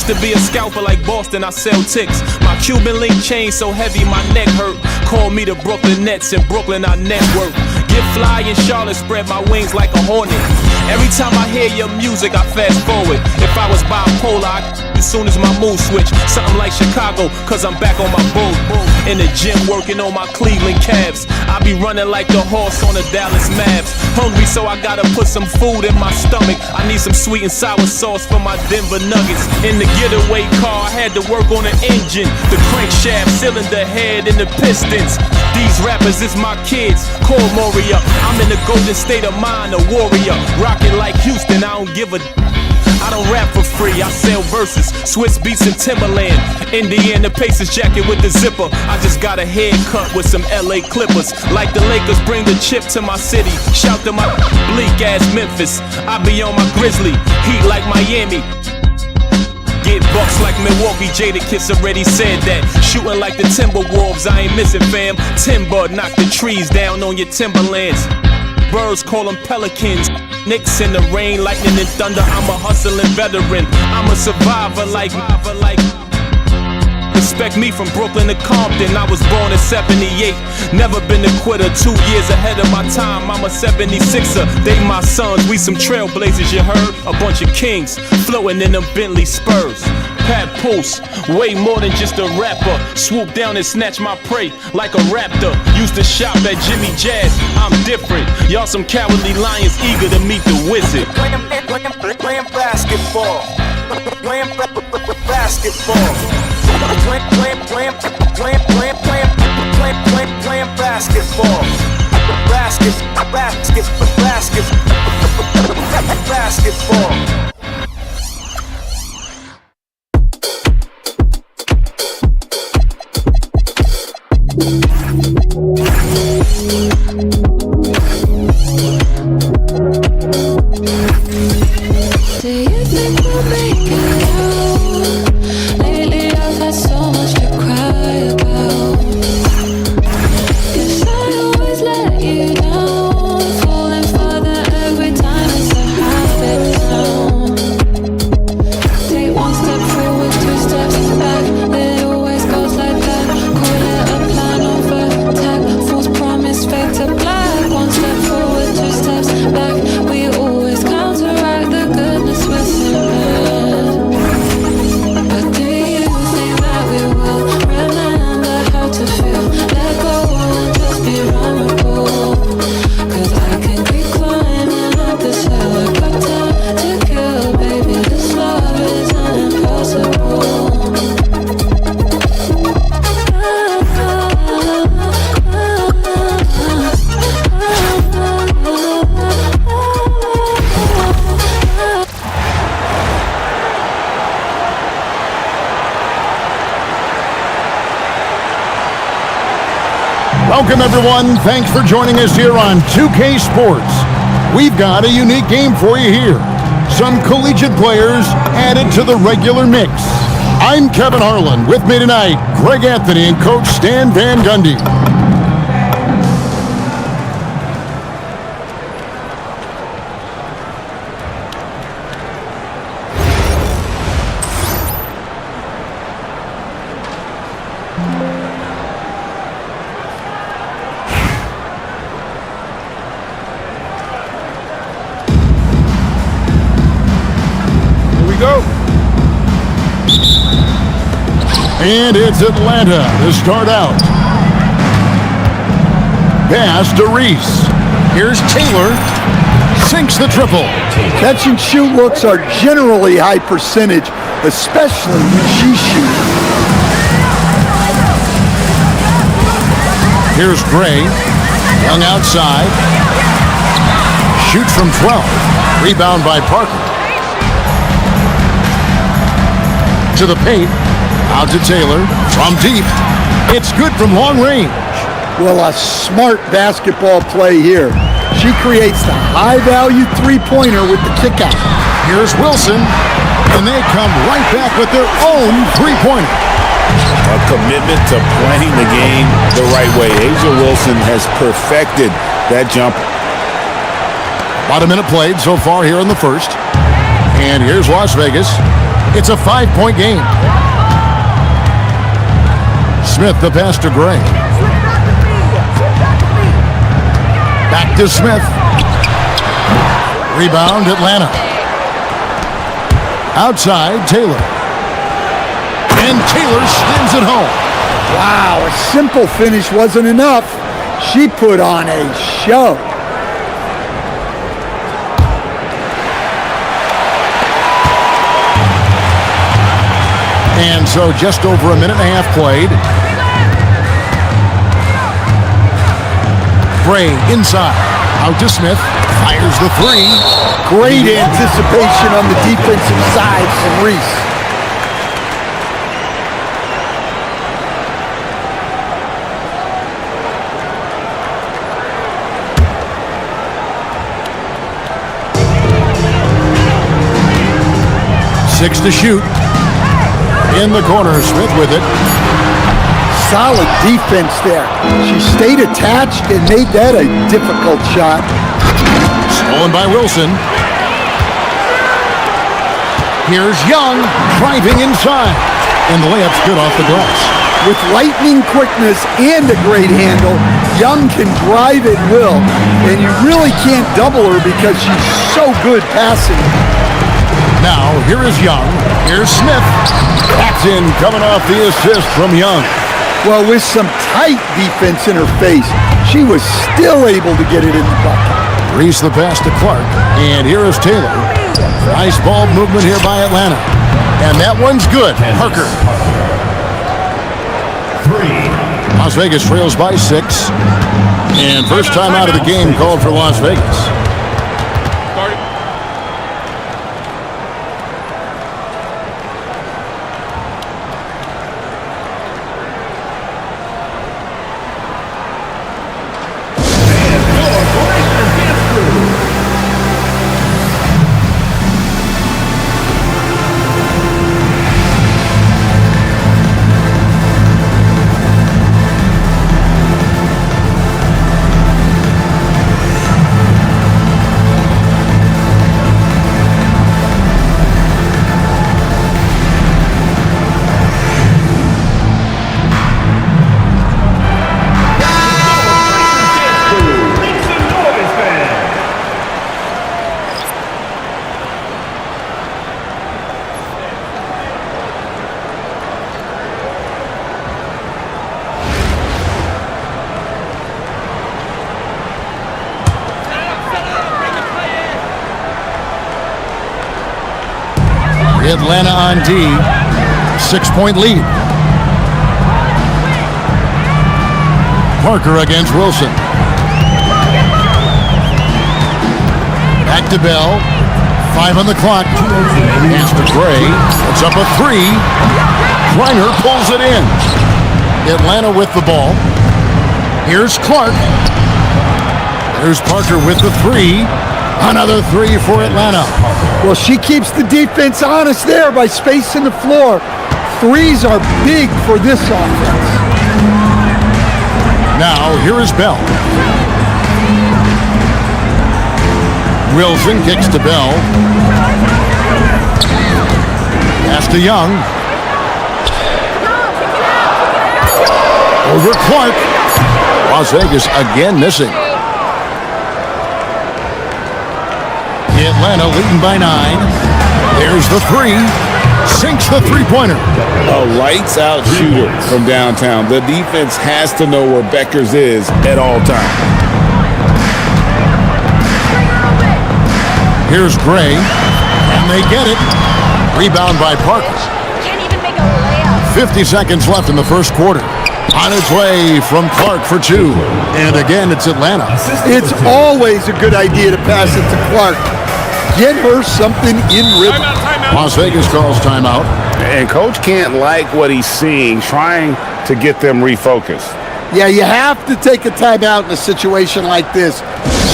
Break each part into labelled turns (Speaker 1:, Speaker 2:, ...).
Speaker 1: to be a scalper like Boston, I sell ticks. My Cuban link chain so heavy my neck hurt. Call me the Brooklyn Nets, in Brooklyn I network. Get fly in Charlotte, spread my wings like a hornet. Every time I hear your music, I fast forward. If I was bipolar, as soon as my mood switch. Something like Chicago, cause I'm back on my bull. In the gym working on my Cleveland Cavs. I be running like the horse on the Dallas Mavs. Hungry, so I gotta put some food in my stomach. I need some sweet and sour sauce for my Denver Nuggets. In the getaway car, I had to work on the engine, the crankshaft, cylinder head, and the pistons. These rappers is my kids, call Moria. I'm in the golden state of mind, a warrior. Rockin' like Houston, I don't give a. I don't rap for free, I sell verses. Swiss beats and Timberland. Indiana Pacers jacket with the zipper. I just got a haircut with some LA Clippers. Like the Lakers bring the chip to my city. Shout to my bleak ass Memphis. I be on my Grizzly, heat like Miami. Get bucks like Milwaukee, Jadakiss already said that. Shooting like the Timberwolves, I ain't missing fam. Timber, knock the trees down on your timberlands. Birds call them pelicans. Knicks in the rain, lightning and thunder. I'm a hustling veteran. I'm a survivor like. Respect me from Brooklyn to Compton. I was born in 78. Never been a quitter. 2 years ahead of my time. I'm a 76er. They my sons. We some trailblazers, you heard? A bunch of kings floating in them Bentley Spurs. Pat Pulse, way more than just a rapper. Swoop down and snatch my prey like a raptor. Used to shop at Jimmy Jazz, I'm different. Y'all some cowardly lions eager to meet the wizard.
Speaker 2: Playing basketball. Playing basketball. Playing basketball. Basketball.
Speaker 3: Do you think we'll make it out? Lately I've had so much to cry about. Guess I always let you down. Falling further every time it's a habit now. Take one step forward, 2 steps back. It always goes like that. Call it a plan of attack. False promise, fade to black. 1 step forward, 2 steps back. We always counteract the goodness within us. But do you think that we will remember how to feel? Let go and just be vulnerable. Cause I can keep climbing up this hill. I got time to kill, baby. This love isn't impossible.
Speaker 4: Welcome, everyone. Thanks for joining us here on 2K Sports. We've got a unique game for you here. Some collegiate players added to the regular mix. I'm Kevin Harlan. With me tonight, Greg Anthony and Coach Stan Van Gundy. Go. And it's Atlanta to start out. Pass to Reese. Here's Taylor. Sinks the triple.
Speaker 5: Catch and shoot looks are generally high percentage, especially when she shoots.
Speaker 4: Here's Gray. Young outside. Shoots from 12. Rebound by Parker. To the paint, out to Taylor, from deep. It's good from long range.
Speaker 5: Well, a smart basketball play here. She creates the high-value three-pointer with the kick-out.
Speaker 4: Here's Wilson, and they come right back with their own three-pointer.
Speaker 6: A commitment to playing the game the right way. A'ja Wilson has perfected that jumper.
Speaker 4: About a minute played so far here in the first. And here's Las Vegas. It's a 5-point game. Smith, the pass to Gray. Back to Smith. Rebound, Atlanta. Outside, Taylor. And Taylor slams it home.
Speaker 5: Wow, a simple finish wasn't enough. She put on a show.
Speaker 4: And so just over a minute and a half played. Gray inside. Out to Smith. Fires the three.
Speaker 5: Great anticipation on the defensive side from Reese.
Speaker 4: Six to shoot. In the corner, Smith with it.
Speaker 5: Solid defense there. She stayed attached and made that a difficult shot.
Speaker 4: Stolen by Wilson. Here's Young driving inside. And the layup's good off the glass.
Speaker 5: With lightning quickness and a great handle, Young can drive at will. And you really can't double her because she's so good passing.
Speaker 4: Now, here is Young. Here's Smith. That's in, coming off the assist from Young.
Speaker 5: Well, with some tight defense in her face, she was still able to get it in the bucket.
Speaker 4: Reese the pass to Clark. And here is Taylor. Nice ball movement here by Atlanta. And that one's good. Parker. Las Vegas trails by 6. And first time out of the game called for Las Vegas. Atlanta on D. 6-point lead. Parker against Wilson. Back to Bell. 5 on the clock. Pass to Gray. It's up a 3. Reiner pulls it in. Atlanta with the ball. Here's Clark. There's Parker with the 3. Another 3 for Atlanta.
Speaker 5: Well, she keeps the defense honest there by spacing the floor. Threes are big for this offense.
Speaker 4: Now, here is Bell. Wilson kicks to Bell. Pass to Young. Over Clark. Las Vegas again missing. Atlanta leading by 9. There's the 3. Sinks the three-pointer.
Speaker 6: A lights-out shooter from downtown. The defense has to know where Beckers is at all times.
Speaker 4: Here's Gray, and they get it. Rebound by Parker.
Speaker 7: Can't even make a layup.
Speaker 4: 50 seconds left in the first quarter. On its way from Clark for 2. And again, it's Atlanta.
Speaker 5: It's always a good idea to pass it to Clark. Get her something in rhythm.
Speaker 4: Las Vegas calls timeout.
Speaker 6: And Coach can't like what he's seeing, trying to get them refocused.
Speaker 5: Yeah, you have to take a timeout in a situation like this.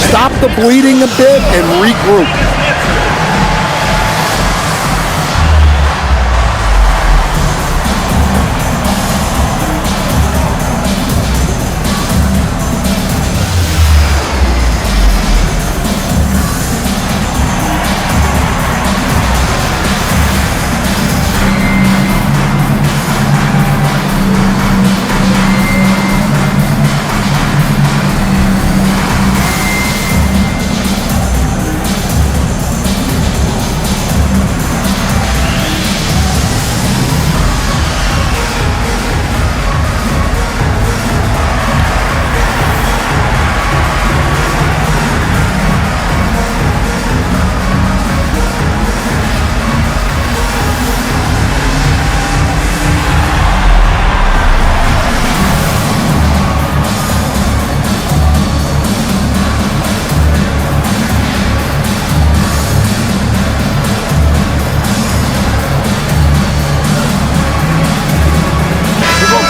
Speaker 5: Stop the bleeding a bit and regroup.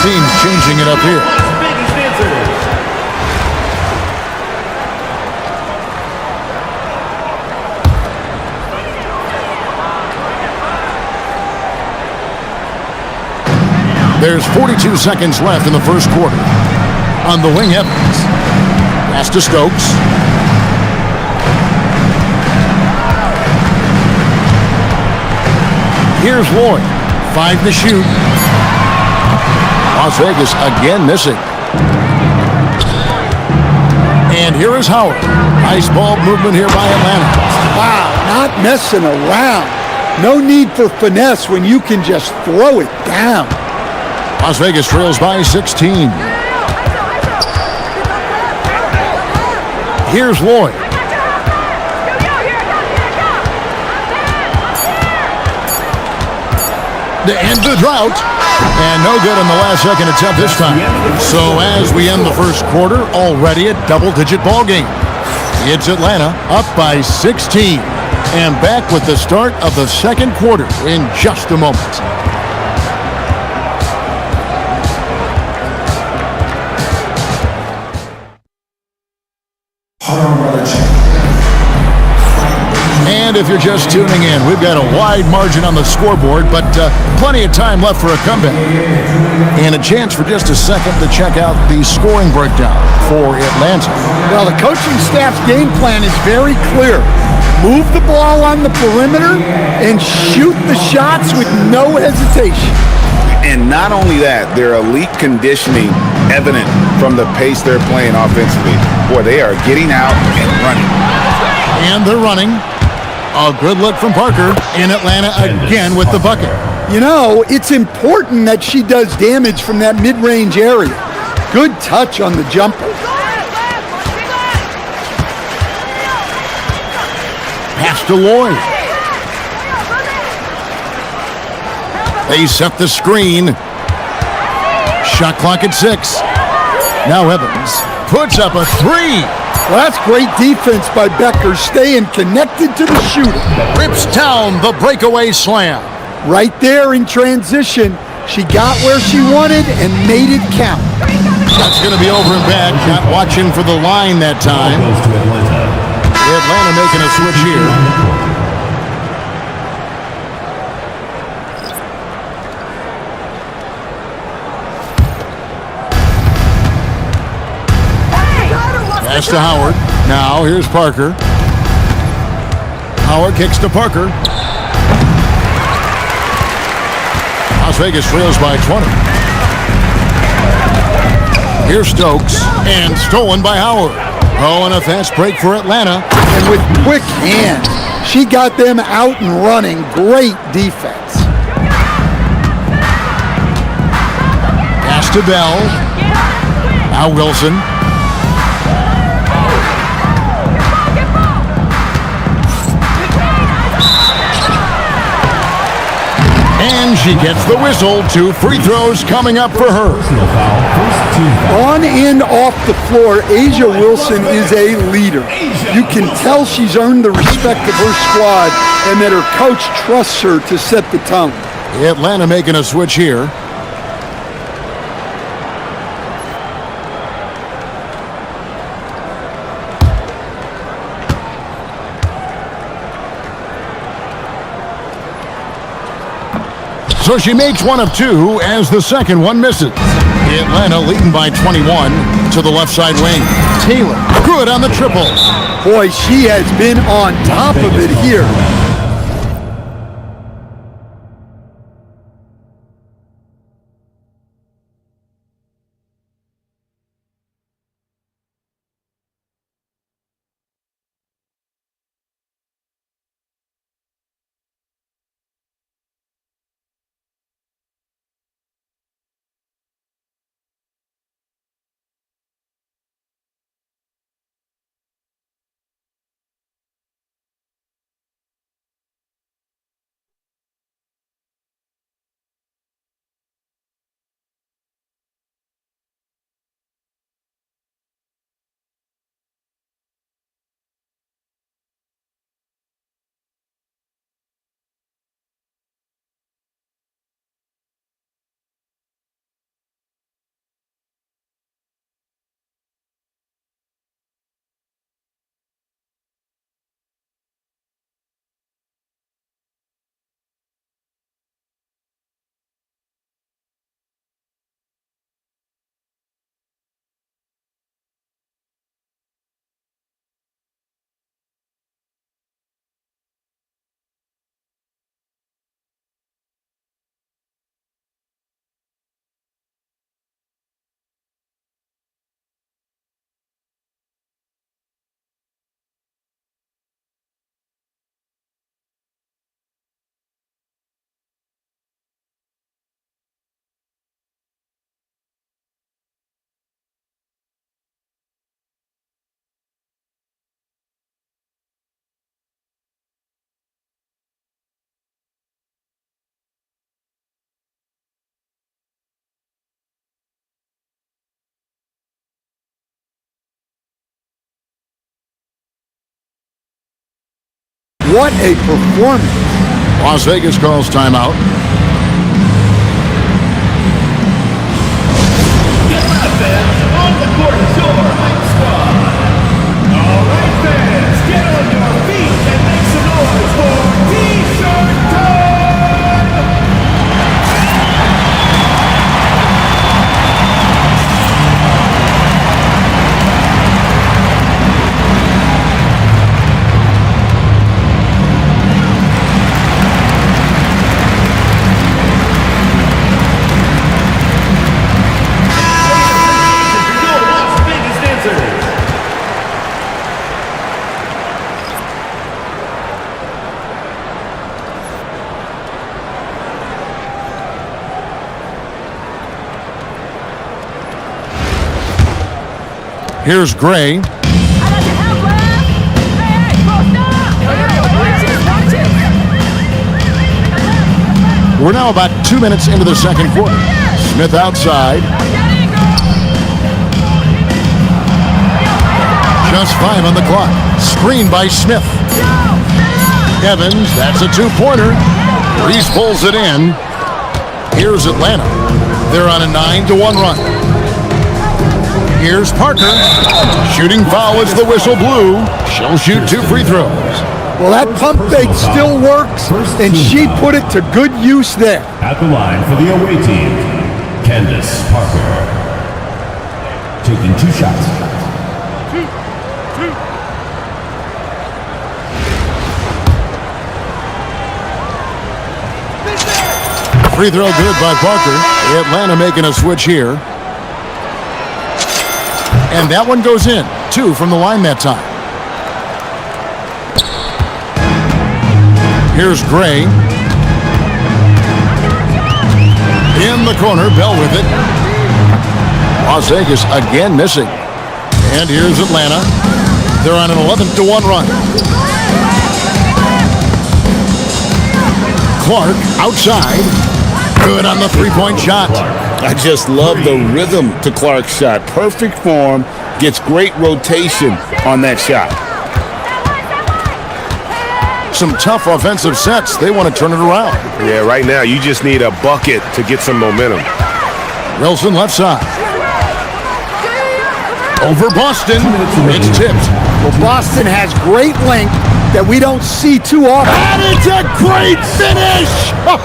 Speaker 4: teams changing it up here. There's 42 seconds left in the first quarter. On the wing, Evans. Pass to Stokes. Here's Lloyd. 5 to shoot. Las Vegas again missing. And here is Howard. Nice ball movement here by Atlanta.
Speaker 5: Wow, not messing around. No need for finesse when you can just throw it down.
Speaker 4: Las Vegas trails by 16. Here's Lloyd. To end the drought. And no good on the last second attempt this time. So as we end the first quarter, already a double-digit ball game. It's Atlanta up by 16. And back with the start of the second quarter in just a moment. And if you're just tuning in, we've got a wide margin on the scoreboard, but plenty of time left for a comeback. And a chance for just a second to check out the scoring breakdown for Atlanta.
Speaker 5: Well, the coaching staff's game plan is very clear. Move the ball on the perimeter and shoot the shots with no hesitation.
Speaker 6: And not only that, their elite conditioning evident from the pace they're playing offensively. Boy, they are getting out and running.
Speaker 4: And they're running. A good look from Parker in Atlanta again with the bucket.
Speaker 5: You know, it's important that she does damage from that mid-range area. Good touch on the jumper.
Speaker 4: Pass to Lloyd. They set the screen. Shot clock at 6. Now Evans puts up a 3.
Speaker 5: Well, that's great defense by Becker, staying connected to the shooter.
Speaker 4: Rips down the breakaway slam.
Speaker 5: Right there in transition, she got where she wanted and made it count.
Speaker 4: That's going to be over and back. Not watching for the line that time. Atlanta making a switch here. Pass to Howard. Now here's Parker. Howard kicks to Parker. Las Vegas trails by 20. Here's Stokes. And stolen by Howard. Oh, and a fast break for Atlanta.
Speaker 5: And with quick hands, she got them out and running. Great defense.
Speaker 4: Pass to Bell. Now Wilson. And she gets the whistle. 2 free throws coming up for her.
Speaker 5: On and off the floor, A'ja Wilson is a leader. You can tell she's earned the respect of her squad and that her coach trusts her to set the tone.
Speaker 4: Atlanta making a switch here. So she makes one of 2 as the second one misses. Atlanta leading by 21 to the left side wing. Taylor, good on the triple.
Speaker 5: Boy, she has been on top of it here. What a performance.
Speaker 4: Las Vegas calls timeout.
Speaker 8: On the court, your hype squad. All right, fans, get on your feet and make some noise for T-shirt time! Your Las Vegas dancers.
Speaker 4: Here's Gray. We're now about 2 minutes into the second quarter. Smith outside. Just 5 on the clock. Screen by Smith. Evans, that's a two-pointer. Reese pulls it in. Here's Atlanta. They're on a 9-1 run. Here's Parker. Shooting foul as the whistle blew. She'll shoot 2 free throws.
Speaker 5: Well, that pump fake still works, and she put it to good use there.
Speaker 8: At the line for the away team, Candace Parker. Taking 2 shots.
Speaker 4: Free throw good by Parker. Atlanta making a switch here. And that one goes in. 2 from the line that time. Here's Gray. In the corner, Bell with it. Las Vegas again missing. And here's Atlanta. They're on an 11-1 run. Clark outside. Good on the three-point shot.
Speaker 6: I just love the rhythm to Clark's shot. Perfect form, gets great rotation on that shot.
Speaker 4: Some tough offensive sets. They want to turn it around.
Speaker 9: Yeah, right now you just need a bucket to get some momentum.
Speaker 4: Wilson left side. Over Boston. It's tipped.
Speaker 5: Well, Boston has great length that we don't see too often.
Speaker 4: And it's a great finish!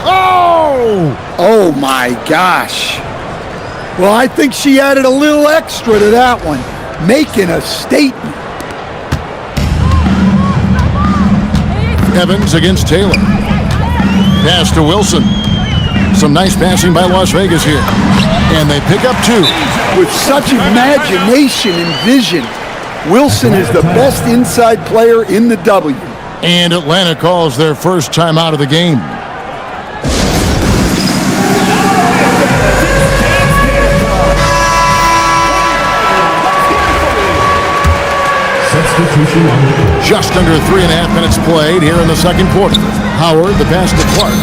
Speaker 4: Oh!
Speaker 5: Oh my gosh. Well, I think she added a little extra to that one, making a statement.
Speaker 4: Evans against Taylor. Pass to Wilson. Some nice passing by Las Vegas here. And they pick up 2.
Speaker 5: With such imagination and vision, Wilson is the best inside player in the W.
Speaker 4: And Atlanta calls their first time out of the game.
Speaker 8: Substitution on the court.
Speaker 4: Just under 3.5 minutes played here in the second quarter. Howard, the pass to Clark.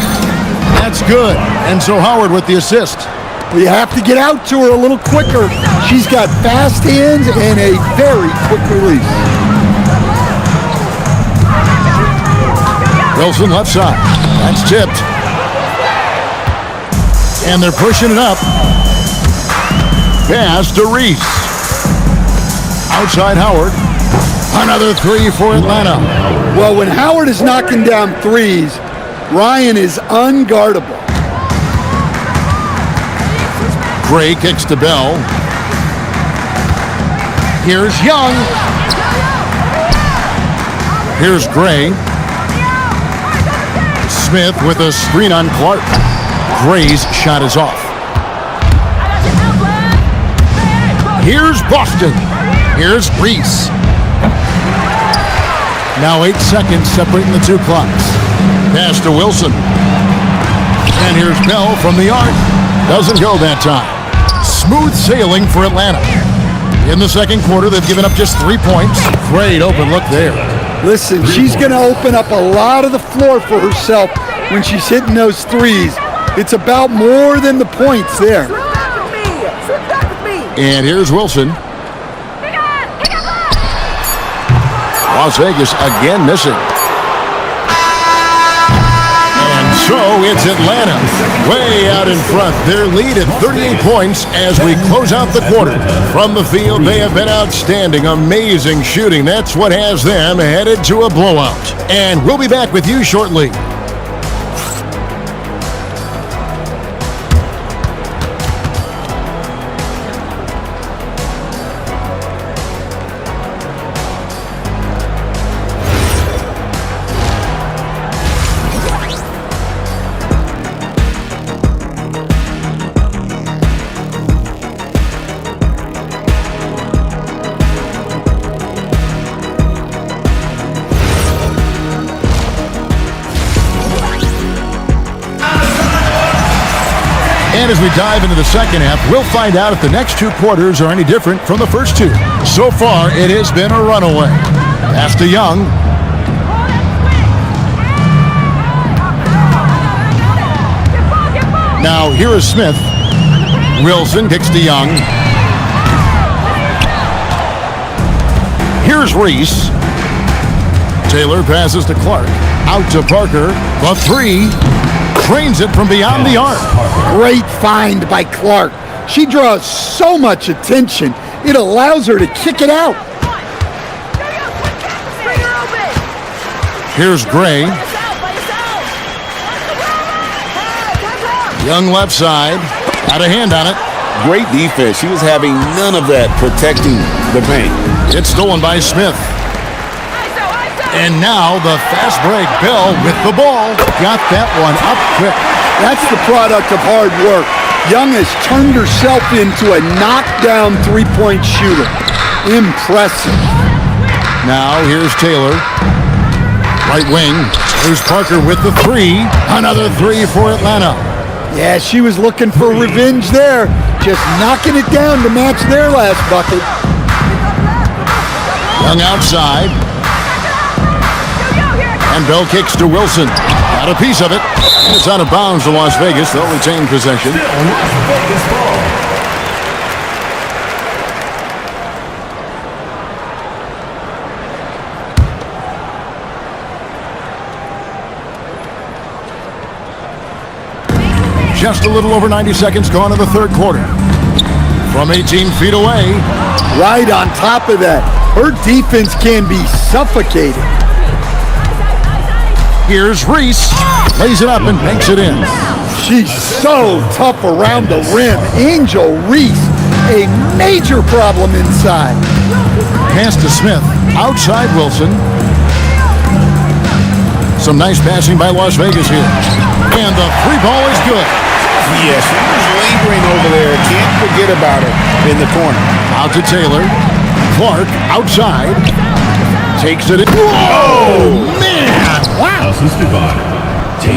Speaker 4: That's good. And so Howard with the assist.
Speaker 5: You have to get out to her a little quicker. She's got fast hands and a very quick release.
Speaker 4: Wilson left side. That's tipped. And they're pushing it up. Pass to Reese. Outside Howard. Another 3 for Atlanta.
Speaker 5: Well, when Howard is knocking down threes, Ryan is unguardable.
Speaker 4: Gray kicks to Bell. Here's Young. Here's Gray. Smith with a screen on Clark. Gray's shot is off. Here's Boston. Here's Reese. Now 8 seconds separating the 2 clocks. Pass to Wilson. And here's Bell from the arc. Doesn't go that time. Smooth sailing for Atlanta. In the second quarter, they've given up just 3 points. Great open look there.
Speaker 5: Listen, she's going to open up a lot of the floor for herself when she's hitting those threes. It's about more than the points there.
Speaker 4: And here's Wilson. Las Vegas again missing. So it's Atlanta way out in front. Their lead at 38 points as we close out the quarter. From the field, they have been outstanding. Amazing shooting. That's what has them headed to a blowout. And we'll be back with you shortly. And as we dive into the second half, we'll find out if the next two quarters are any different from the first two. So far, it has been a runaway. Pass to Young. Now, here is Smith. Wilson kicks to Young. Here's Reese. Taylor passes to Clark. Out to Parker. The three. Trains it from beyond the arc.
Speaker 5: Great find by Clark. She draws so much attention, it allows her to kick it out.
Speaker 4: Here's Gray. Young left side. Got a hand on it.
Speaker 6: Great defense. She was having none of that protecting the paint.
Speaker 4: It's stolen by Smith. And now the fast break. Bell with the ball. Got that one up quick.
Speaker 5: That's the product of hard work. Young has turned herself into a knockdown three-point shooter. Impressive.
Speaker 4: Now here's Taylor. Right wing. Here's Parker with the three. Another three for Atlanta.
Speaker 5: Yeah, she was looking for revenge there. Just knocking it down to match their last bucket.
Speaker 4: Young outside. And Bell kicks to Wilson. Got a piece of it. It's out of bounds to Las Vegas. They'll retain possession. Just a little over 90 seconds gone in the third quarter. From 18 feet away.
Speaker 5: Right on top of that. Her defense can be suffocating.
Speaker 4: Here's Reese. Lays it up and banks it in.
Speaker 5: She's so tough around the rim. Angel Reese, a major problem inside.
Speaker 4: Pass to Smith. Outside Wilson. Some nice passing by Las Vegas here. And the free ball is good.
Speaker 6: Yes, she was lingering over there. Can't forget about her in the corner.
Speaker 4: Out to Taylor. Clark outside. Takes it in. Whoa, man! Wow.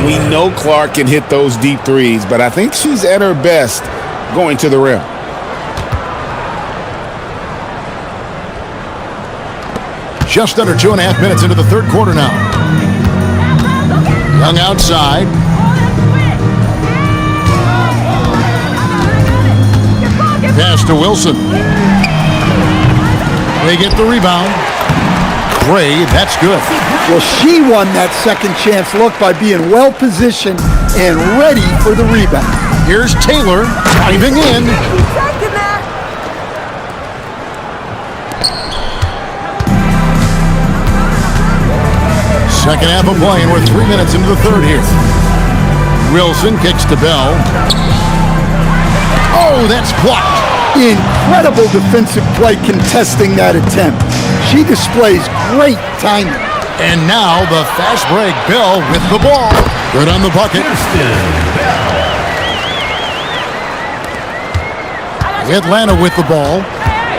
Speaker 6: We know Clark can hit those deep threes, but I think she's at her best going to the rim.
Speaker 4: Just under 2.5 minutes into the third quarter now. Young outside. Pass to Wilson. They get the rebound. Gray, that's good.
Speaker 5: Well, she won that second chance look by being well positioned and ready for the rebound.
Speaker 4: Here's Taylor diving in. Second half of play, and we're 3 minutes into the third here. Wilson kicks to Bell. Oh, that's blocked.
Speaker 5: Incredible defensive play contesting that attempt. She displays great timing.
Speaker 4: And now the fast break. Bell with the ball. Good on the bucket. Atlanta with the ball.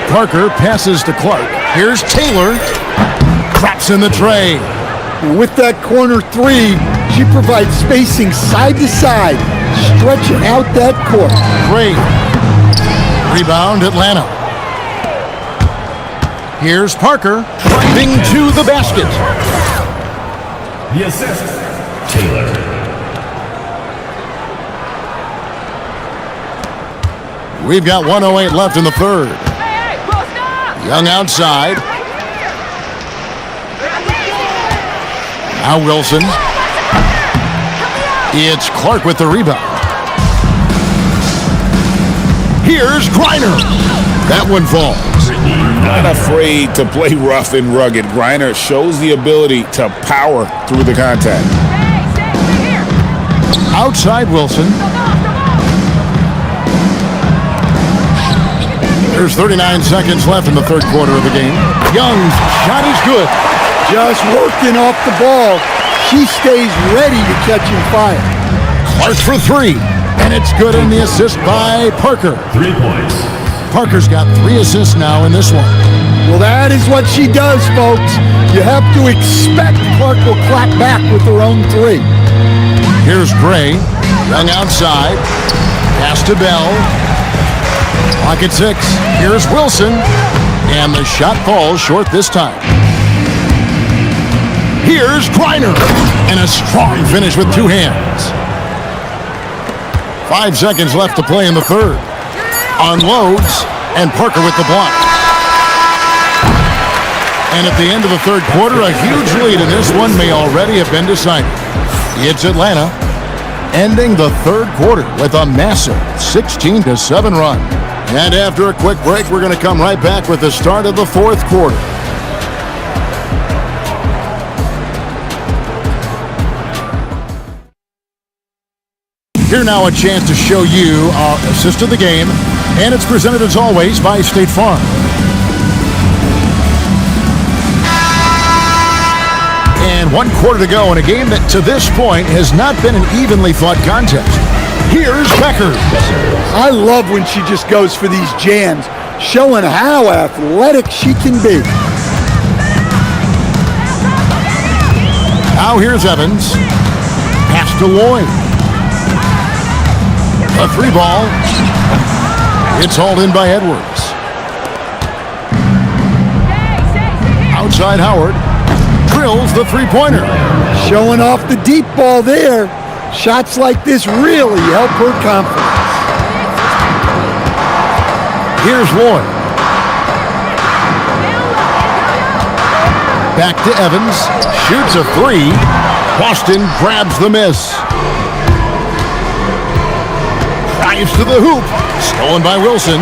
Speaker 4: Parker passes to Clark. Here's Taylor. Traps in the tray.
Speaker 5: With that corner three, she provides spacing side to side, stretching out that court.
Speaker 4: Great. Rebound, Atlanta. Here's Parker driving to the basket.
Speaker 8: The assist, Taylor.
Speaker 4: We've got 1:08 left in the third. Young outside. Now Wilson. It's Clark with the rebound. Here's Griner. That one falls.
Speaker 6: Not afraid to play rough and rugged. Griner shows the ability to power through the contact.
Speaker 4: Outside Wilson. There's 39 seconds left in the third quarter of the game. Young's shot is good.
Speaker 5: Just working off the ball. She stays ready to catch and fire.
Speaker 4: Clark for three. And it's good in the assist by Parker.
Speaker 8: 3 points.
Speaker 4: Parker's got 3 assists now in this one.
Speaker 5: Well, that is what she does, folks. You have to expect Clark will clap back with her own 3.
Speaker 4: Here's Gray. Young outside. Pass to Bell. Clock at 6. Here's Wilson. And the shot falls short this time. Here's Griner. And a strong finish with 2 hands. 5 seconds left to play in the third. Unloads, and Parker with the block. And at the end of the third quarter, a huge lead in this one may already have been decided. It's Atlanta, ending the third quarter with a massive 16-7 run. And after a quick break, we're going to come right back with the start of the fourth quarter. Here now a chance to show you our assist of the game, and it's presented as always by State Farm. And 1 quarter to go in a game that to this point has not been an evenly fought contest. Here's Becker.
Speaker 5: I love when she just goes for these jams, showing how athletic she can be.
Speaker 4: Now here's Evans. Pass to Lloyd. A 3 ball. It's hauled in by Edwards. Outside Howard. Drills the 3-pointer.
Speaker 5: Showing off the deep ball there. Shots like this really help her confidence.
Speaker 4: Here's Lloyd. Back to Evans. Shoots a 3. Boston grabs the miss. Drives to the hoop. Stolen by Wilson.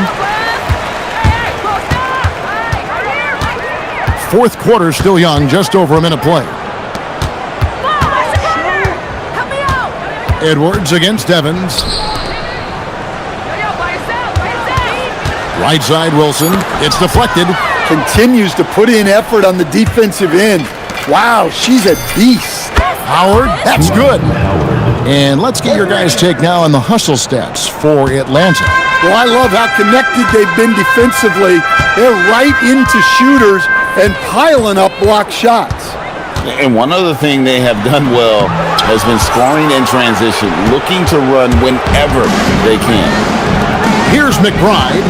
Speaker 4: Fourth quarter still young, just over a minute play. Edwards against Evans. Right side Wilson. It's deflected.
Speaker 5: Continues to put in effort on the defensive end. Wow, she's a beast.
Speaker 4: Howard, that's good. And let's get your guys' take now on the hustle stats for Atlanta.
Speaker 5: Well, I love how connected they've been defensively. They're right into shooters and piling up block shots.
Speaker 6: And one other thing they have done well has been scoring in transition, looking to run whenever they can.
Speaker 4: Here's McBride.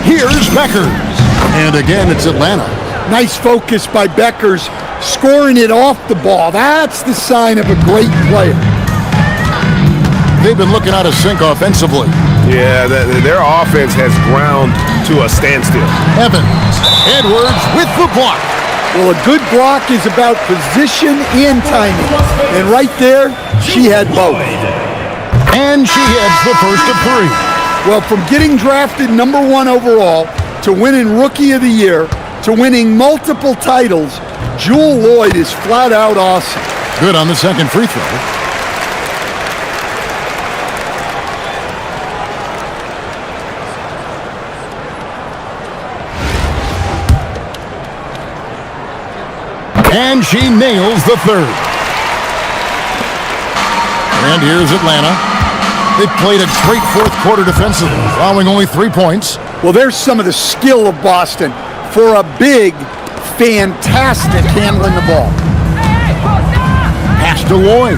Speaker 4: Here's Beckers. And again, it's Atlanta.
Speaker 5: Nice focus by Beckers, scoring it off the ball. That's the sign of a great player.
Speaker 4: They've been looking out of sync offensively.
Speaker 9: Yeah, their offense has ground to a standstill.
Speaker 4: Evans. Edwards with the block.
Speaker 5: Well, a good block is about position and timing. And right there, she had both.
Speaker 4: And she hits the first of 3.
Speaker 5: Well, from getting drafted #1 overall to winning Rookie of the Year to winning multiple titles, Jewell Loyd is flat out awesome.
Speaker 4: Good on the second free throw. And she nails the third. And here's Atlanta. They played a great fourth quarter defensively, allowing only 3 points.
Speaker 5: Well, there's some of the skill of Boston for a big, fantastic handling the ball.
Speaker 4: Pass to Lloyd.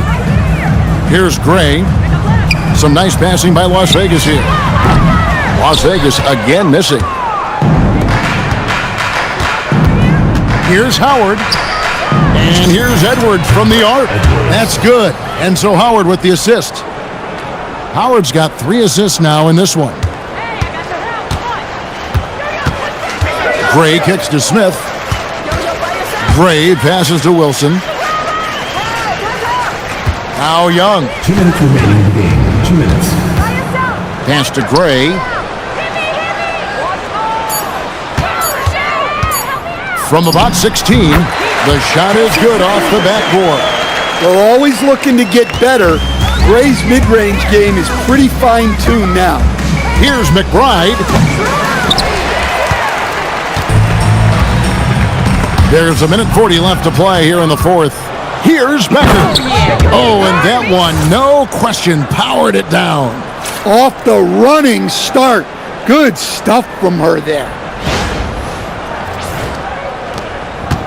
Speaker 4: Here's Gray. Some nice passing by Las Vegas here. Las Vegas again missing. Here's Howard. And here's Edwards from the arc. That's good. And so Howard with the assist. Howard's got 3 assists now in this one. Gray kicks to Smith. Gray passes to Wilson. Now Young.
Speaker 8: 2 minutes remaining in the game. 2 minutes.
Speaker 4: Pass to Gray. From about 16, the shot is good off the backboard.
Speaker 5: They're always looking to get better. Gray's mid-range game is pretty fine-tuned now.
Speaker 4: Here's McBride. There's 1:40 left to play here in the fourth. Here's Becker. Oh, and that one, no question, powered it down.
Speaker 5: Off the running start. Good stuff from her there.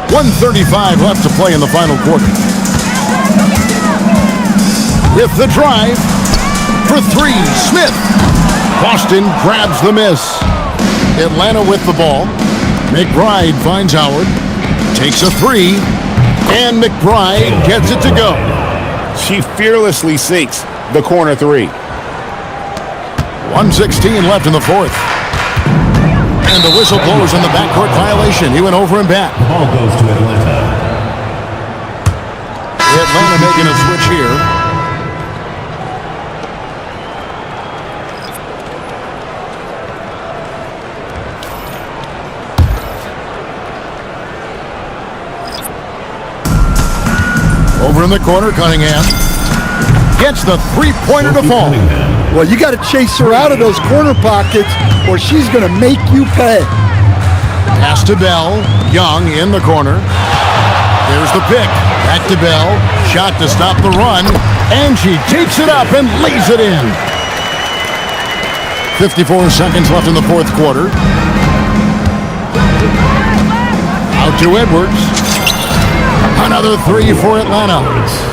Speaker 4: 1:35 left to play in the final quarter. With the drive for three, Smith. Boston grabs the miss. Atlanta with the ball. McBride finds Howard. Takes a three. And McBride gets it to go.
Speaker 6: She fearlessly sinks the corner three.
Speaker 4: 1:16 left in the fourth. And the whistle blows on the backcourt violation. He went over and back.
Speaker 8: Ball goes to Atlanta.
Speaker 4: Atlanta making a switch here. Over in the corner, Cunningham gets the three-pointer to fall.
Speaker 5: Well, you got to chase her out of those corner pockets or she's going to make you pay.
Speaker 4: Pass to Bell. Young in the corner. There's the pick. Back to Bell. Shot to stop the run. And she takes it up and lays it in. 54 seconds left in the fourth quarter. Out to Edwards. Another three for Atlanta.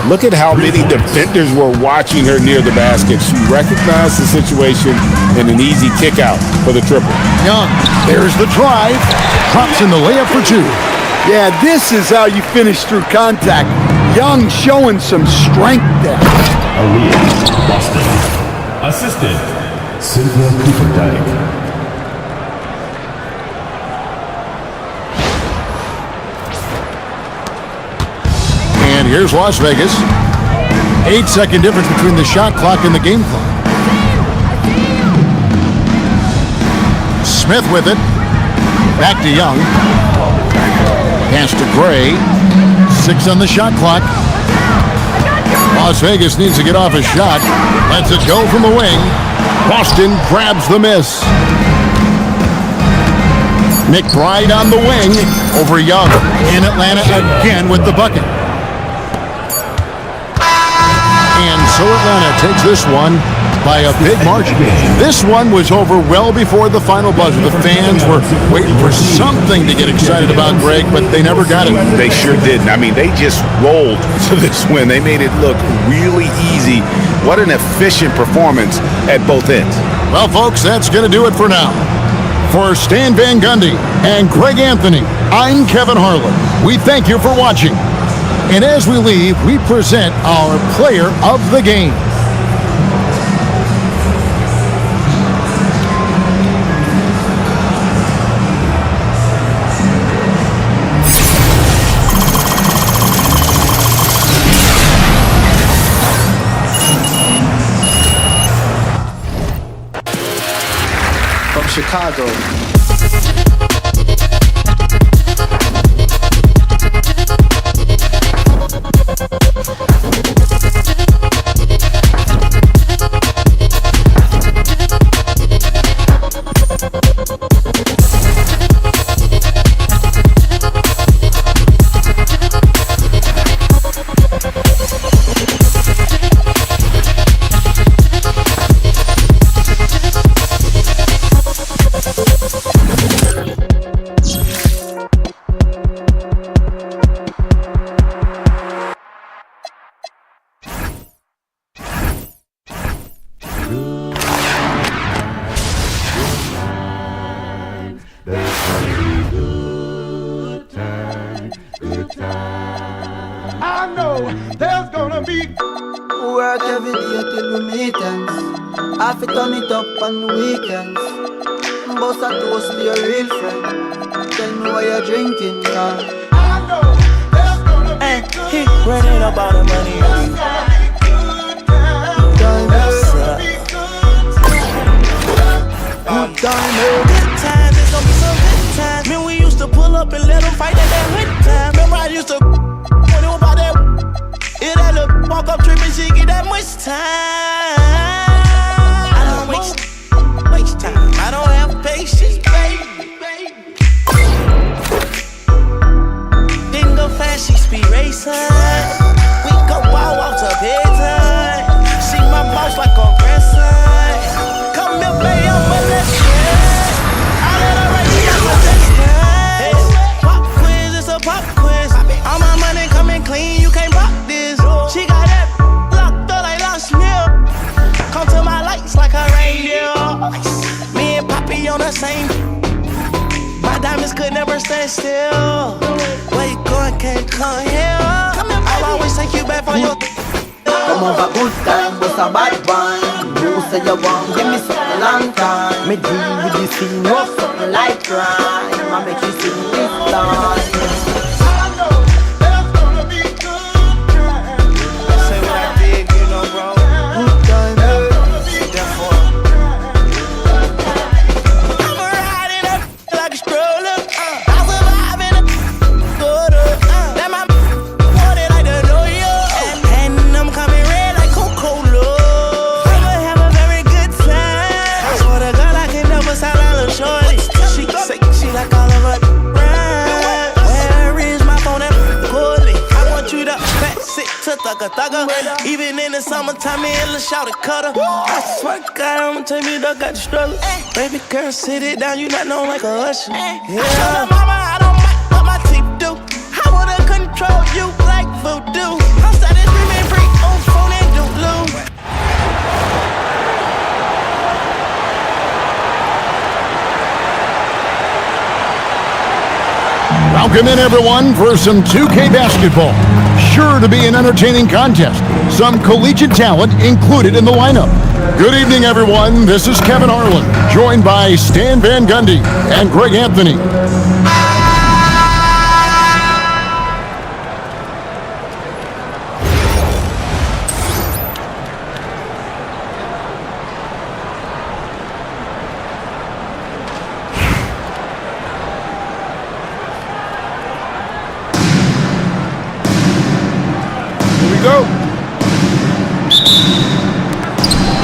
Speaker 6: Look at how many defenders were watching her near the basket. She recognized the situation and an easy kick out for the triple.
Speaker 4: Young, there's the drive. Drops in the layup for two.
Speaker 5: Yeah, this is how you finish through contact. Young showing some strength there.
Speaker 8: Aaliyah, Boston. Assistant, Cynthia Cooper-Dyke.
Speaker 4: And here's Las Vegas. 8-second difference between the shot clock and the game clock. Smith with it. Back to Young. Pass to Gray. 6 on the shot clock. Las Vegas needs to get off a shot. Lets it go from the wing. Boston grabs the miss. McBride on the wing over Young. In Atlanta again with the bucket. And so Atlanta takes this one by a big margin. This one was over well before the final buzzer. The fans were waiting for something to get excited about, Greg, but they never got it.
Speaker 6: They sure didn't. I mean, they just rolled to this win. They made it look really easy. What an efficient performance at both ends.
Speaker 4: Well, folks, that's going to do it for now. For Stan Van Gundy and Greg Anthony, I'm Kevin Harlan. We thank you for watching. And as we leave, we present our player of the game.
Speaker 2: From Chicago.
Speaker 8: I know there's gonna be
Speaker 10: work every day till we meet ends. I fi turn it up on the weekends. Bust a toast to your real friend. Tell me what you're drinking,
Speaker 8: I know there's gonna be
Speaker 10: he running about the money. time. Good time.
Speaker 8: Good times, it's gonna be some good times. Man, we used to pull up and let them fight at that hood time. Remember I used to when it was about that. If that little walk up tripping, she get that much time. I don't waste time. I don't have patience, baby. Didn't go fast, she speed racing. We go walk to bedtime. See my boss like a grandson. Come here, baby, I'm a lesson. I let her write me out my destiny. Pop quiz, it's a pop quiz. All my money coming clean, you can't rock this. She got that locked up like Lost Mill. Come to my lights like a reindeer. Me and Poppy on the same. My diamonds could never stand still. Where you going, can't come here. I'll always take you back for your.
Speaker 10: Come over, good time, what's a bad one? You say you want, give me something long time. Me deal with this thing, what's something like crime? I make you sing this song.
Speaker 8: Say what I did, you know, bro.
Speaker 10: Good time.
Speaker 8: I'm riding up like a stroller. I survive in a quarter. Let my want it like the New York. And I'm coming red like Coca-Cola. I'ma have a very good time. I swear to God, I can never stop a little shorty. She say she like all of her rhymes. Where is my phone and Cooley? I want you to fat, sit to thugger. Even in the summertime, me and Lil' Shawty cutter. I swear to God, I'ma tell me dog got the struggle. Baby girl, sit it down, you not known like a usher. Yeah. I told her mama I don't mind what my teeth do. I wanna control you like voodoo. I'm starting screaming freak on phone and Dulu.
Speaker 4: Welcome in, everyone, for some 2K basketball. Sure to be an entertaining contest. Some collegiate talent included in the lineup. Good evening, everyone. This is Kevin Harlan, joined by Stan Van Gundy and Greg Anthony.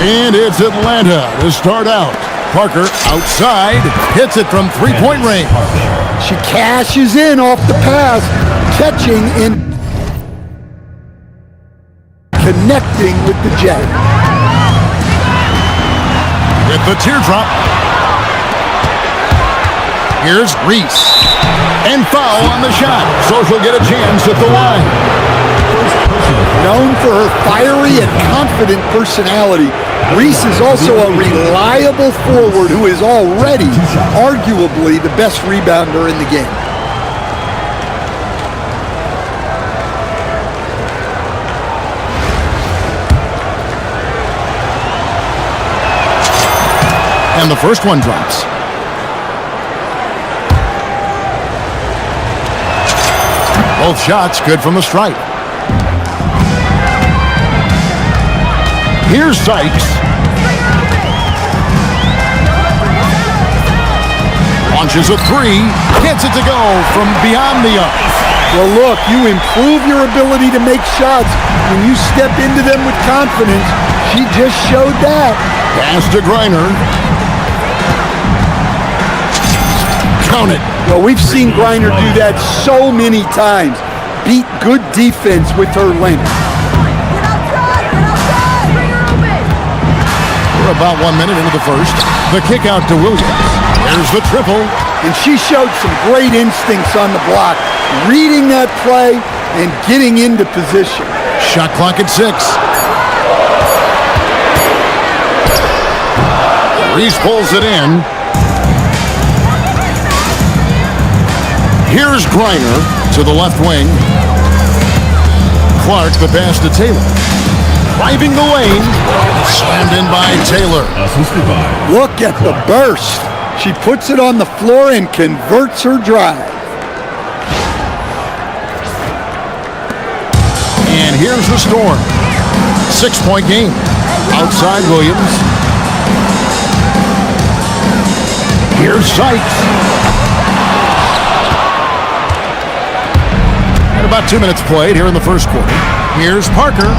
Speaker 4: And it's Atlanta to start out. Parker outside, hits it from three-point range.
Speaker 5: She cashes in off the pass, catching and connecting with the J.
Speaker 4: With the teardrop. Here's Reese. And foul on the shot. So she'll get a chance at the line.
Speaker 5: Known for her fiery and confident personality, Reese is also a reliable forward who is already arguably the best rebounder in the game.
Speaker 4: And the first one drops. Both shots good from the stripe. Here's Sykes. Launches a three. Gets it to go from beyond the arc.
Speaker 5: Well, look, you improve your ability to make shots when you step into them with confidence. She just showed that.
Speaker 4: Pass to Griner. Count it.
Speaker 5: Well, we've seen Griner do that so many times. Beat good defense with her length.
Speaker 4: We're about 1 minute into the first. The kick out to Williams. There's the triple.
Speaker 5: And she showed some great instincts on the block, reading that play and getting into position.
Speaker 4: Shot clock at 6. Reese pulls it in. Here's Griner to the left wing. Clark the pass to Taylor. Driving the lane. Slammed in by Taylor.
Speaker 5: Look at the burst. She puts it on the floor and converts her drive.
Speaker 4: And here's the Storm. 6-point game. Outside Williams. Here's Sykes. And about 2 minutes played here in the first quarter. Here's Parker.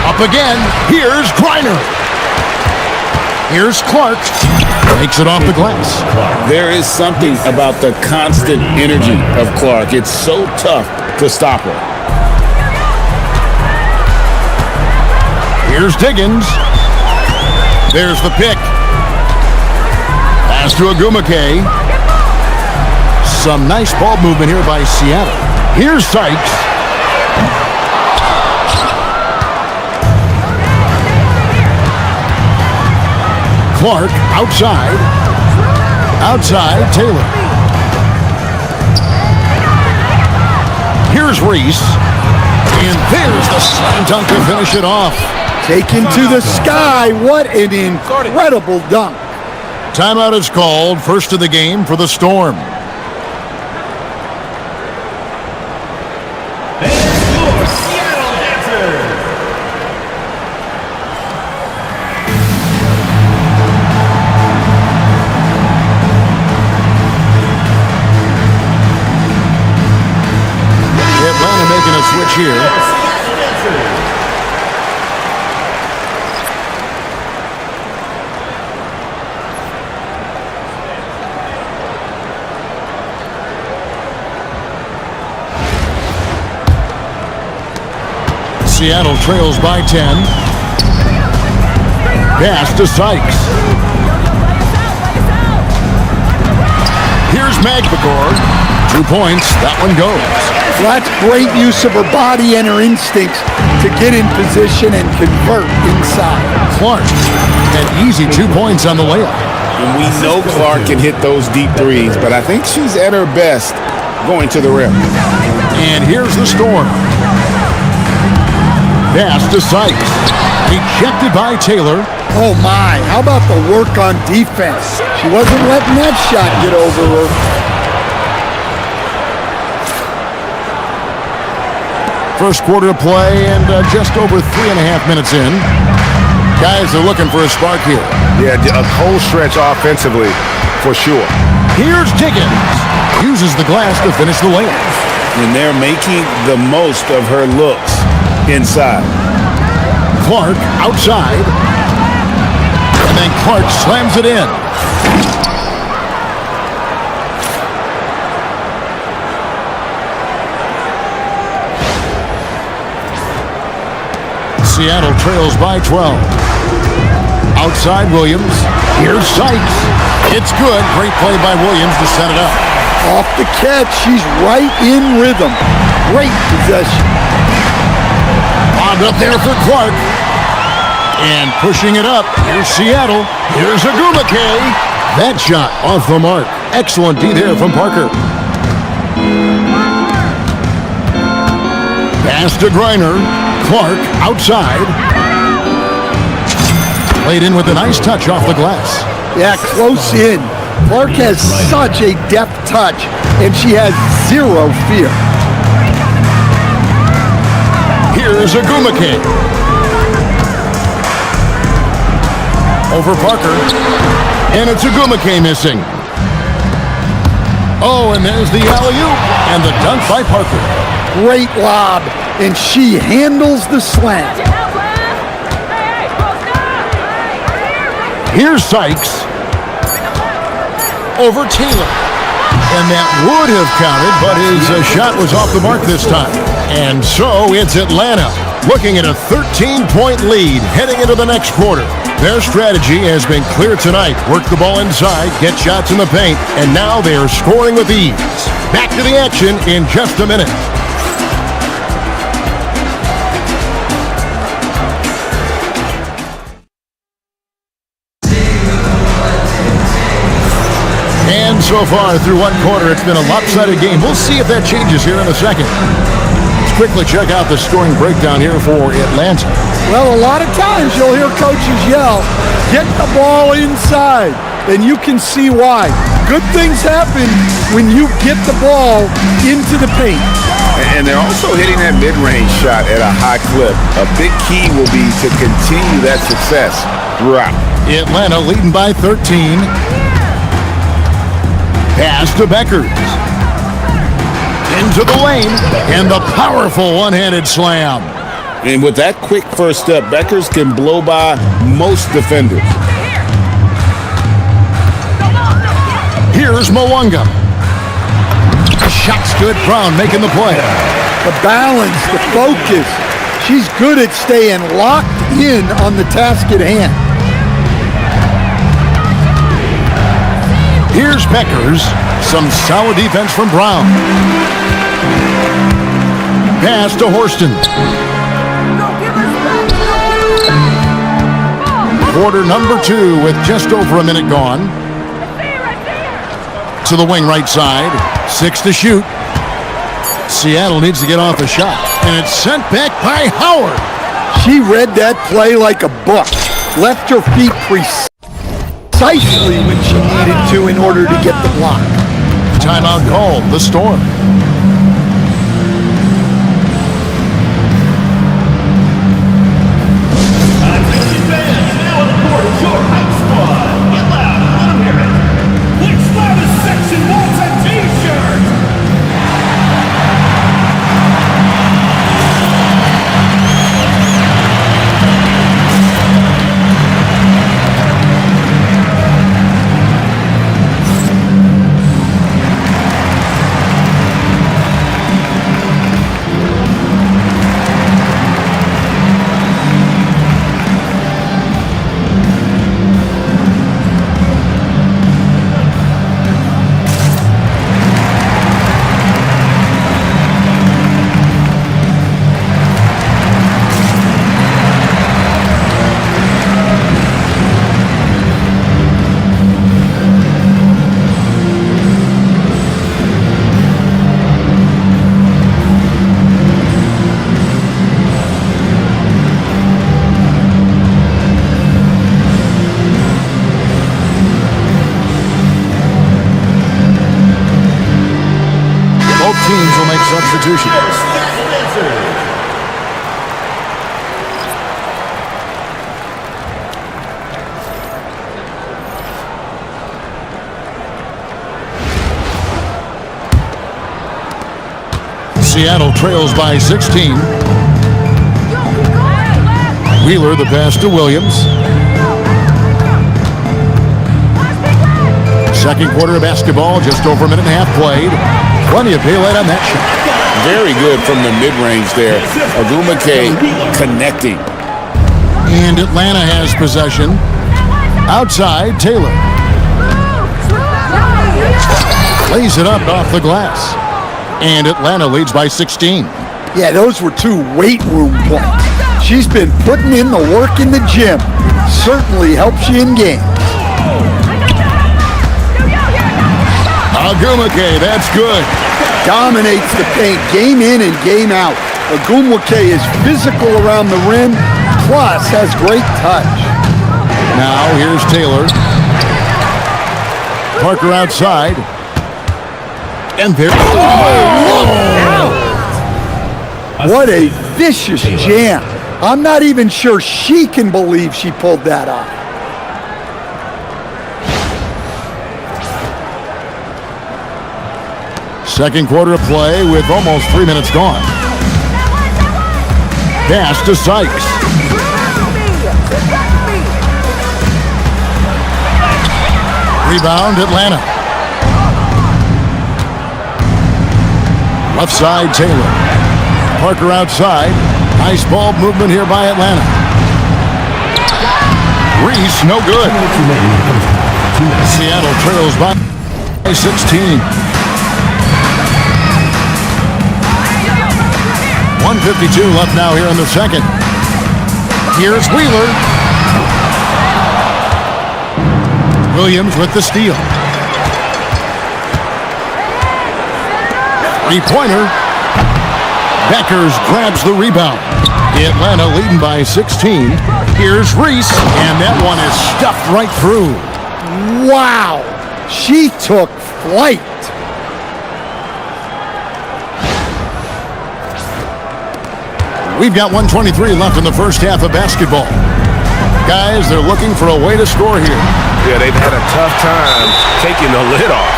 Speaker 4: Up again. Here's Griner. Here's Clark. Makes it off the glass.
Speaker 6: There is something about the constant energy of Clark. It's so tough to stop her.
Speaker 4: Here's Diggins. There's the pick. Pass to Agumake. Some nice ball movement here by Seattle. Here's Sykes. Clark outside. Outside Taylor. Here's Reese. And there's the slam dunk to finish it off.
Speaker 5: Taken to the sky. What an incredible dunk.
Speaker 4: Timeout is called. First of the game for the Storm.
Speaker 8: Your Seattle Dancers.
Speaker 4: Atlanta making a switch here. Seattle trails by 10. Pass to Sykes. Here's Magpagor. 2 points. That one goes.
Speaker 5: That's great use of her body and her instincts to get in position and convert inside.
Speaker 4: Clark, an easy 2 points on the layup.
Speaker 6: And we know Clark can hit those deep threes, but I think she's at her best going to the rim.
Speaker 4: And here's the Storm. Pass to Sykes. Ejected by Taylor.
Speaker 5: Oh my, how about the work on defense? She wasn't letting that shot get over her.
Speaker 4: First quarter of play and just over 3.5 minutes in. Guys are looking for a spark here.
Speaker 9: Yeah, a cold stretch offensively for sure.
Speaker 4: Here's Diggins. Uses the glass to finish the layup.
Speaker 6: And they're making the most of her looks inside.
Speaker 4: Clark outside. And then Clark slams it in. Seattle trails by 12. Outside Williams. Here's Sykes. It's good. Great play by Williams to set it up.
Speaker 5: Off the catch, she's right in rhythm. Great possession.
Speaker 4: Bobbed up there for Clark. And pushing it up. Here's Seattle. Here's Agumake. That shot off the mark. Excellent D there from Parker. Pass to Griner. Clark outside. Played in with a nice touch off the glass.
Speaker 5: Yeah, close in. Clark has such a deft touch, and she has zero fear.
Speaker 4: Here's Agumake. Over Parker. And it's Agumake missing. Oh, and there's the alley-oop. And the dunk by Parker.
Speaker 5: Great lob, and she handles the slant.
Speaker 4: Here's Sykes. Over Taylor. And that would have counted, but his shot was off the mark this time. And so it's Atlanta looking at a 13-point lead heading into the next quarter. Their strategy has been clear tonight. Work the ball inside, get shots in the paint, and now they are scoring with ease. Back to the action in just a minute. And so far through one quarter, it's been a lopsided game. We'll see if that changes here in a second. Let's quickly check out the scoring breakdown here for Atlanta.
Speaker 5: Well, a lot of times you'll hear coaches yell, get the ball inside, and you can see why. Good things happen when you get the ball into the paint.
Speaker 6: And they're also hitting that mid-range shot at a high clip. A big key will be to continue that success throughout.
Speaker 4: Atlanta leading by 13. Pass to Beckers. Into the lane, and the powerful one-handed slam.
Speaker 6: And with that quick first step, Beckers can blow by most defenders.
Speaker 4: Here's Mwanga. The shot's good. Brown making the play.
Speaker 5: The balance, the focus. She's good at staying locked in on the task at hand.
Speaker 4: Here's Beckers. Some solid defense from Brown. Pass to Horston. Quarter number 2 with just over a minute gone. To the wing right side. 6 to shoot. Seattle needs to get off a shot. And it's sent back by Howard.
Speaker 5: She read that play like a book. Left her feet precisely when she needed to in order to get the block.
Speaker 4: Timeout called. The Storm.
Speaker 8: Attention fans, now on the court is your hype squad. Get loud, let 'em hear it. Which loudest section wants a t-shirt?
Speaker 4: Teams will make substitutions. Seattle trails by 16. Wheeler the pass to Williams. Second quarter of basketball, just over a minute and a half played. Plenty of daylight on that shot.
Speaker 6: Very good from the mid-range there. Agumake connecting.
Speaker 4: And Atlanta has possession. Outside, Taylor. Lays it up off the glass. And Atlanta leads by 16.
Speaker 5: Yeah, those were 2 weight room points. She's been putting in the work in the gym. Certainly helps you in games.
Speaker 4: Agumake, that's good.
Speaker 5: Dominates the paint game in and game out. Agumake is physical around the rim, plus has great touch.
Speaker 4: Now here's Taylor. Parker outside. And there.
Speaker 5: What a vicious jam. I'm not even sure she can believe she pulled that off.
Speaker 4: Second quarter of play with almost 3 minutes gone. Pass to Sykes. Rebound, Atlanta. Left side, Taylor. Parker outside. Nice ball movement here by Atlanta. Reese, no good. Seattle trails by 16. 1:52 left now here in the second. Here's Wheeler. Williams with the steal. Three-pointer. Beckers grabs the rebound. Atlanta leading by 16. Here's Reese, and that one is stuffed right through.
Speaker 5: Wow! She took flight.
Speaker 4: We've got 1:23 left in the first half of basketball. Guys, they're looking for a way to score here.
Speaker 9: Yeah, they've had a tough time taking the lid off.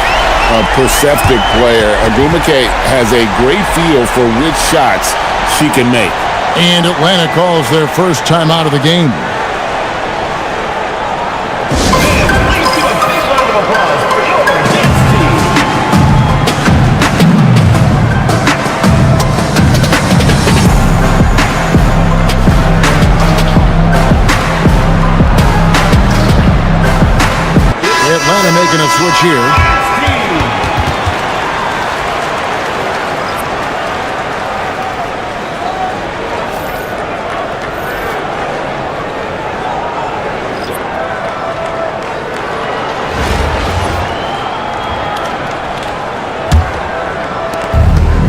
Speaker 6: A perceptive player. Agumake has a great feel for which shots she can make.
Speaker 4: And Atlanta calls their first time out of the game.
Speaker 8: Please give a big round of applause for your Jets team.
Speaker 4: Atlanta making a switch here.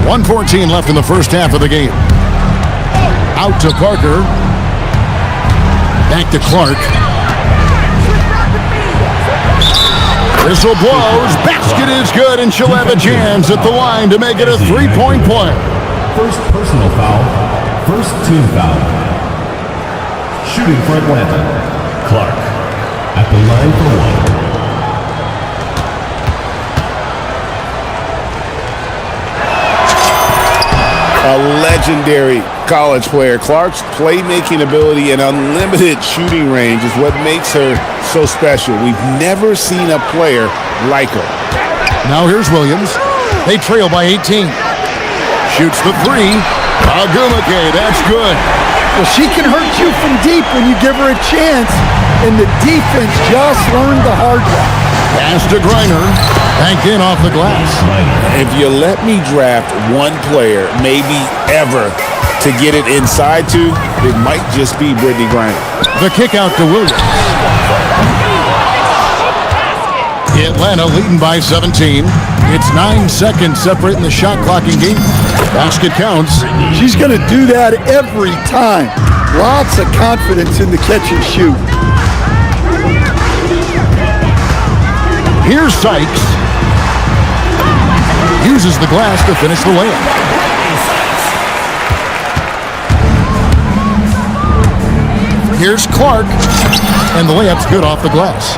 Speaker 4: .114 left in the first half of the game. Out to Parker. Back to Clark. Whistle blows. Basket is good, and she'll have a chance at the line to make it a three-point play.
Speaker 8: First personal foul. First team foul. Shooting for Atlanta. Clark at the line for one.
Speaker 6: A legendary college player. Clark's playmaking ability and unlimited shooting range is what makes her so special. We've never seen a player like her.
Speaker 4: Now here's Williams. They trail by 18. Shoots the three. Agumake, that's good.
Speaker 5: Well, she can hurt you from deep when you give her a chance, and the defense just learned the hard way.
Speaker 4: Pass to Griner. Banked in off the glass.
Speaker 6: If you let me draft one player, maybe ever, to get it inside to, it might just be Brittney Griner.
Speaker 4: The kick out to Williams. Atlanta leading by 17. It's 9 seconds separating the shot clock in game. Basket counts.
Speaker 5: She's going to do that every time. Lots of confidence in the catch and shoot.
Speaker 4: Here's Sykes. Uses the glass to finish the layup. Here's Clark. And the layup's good off the glass.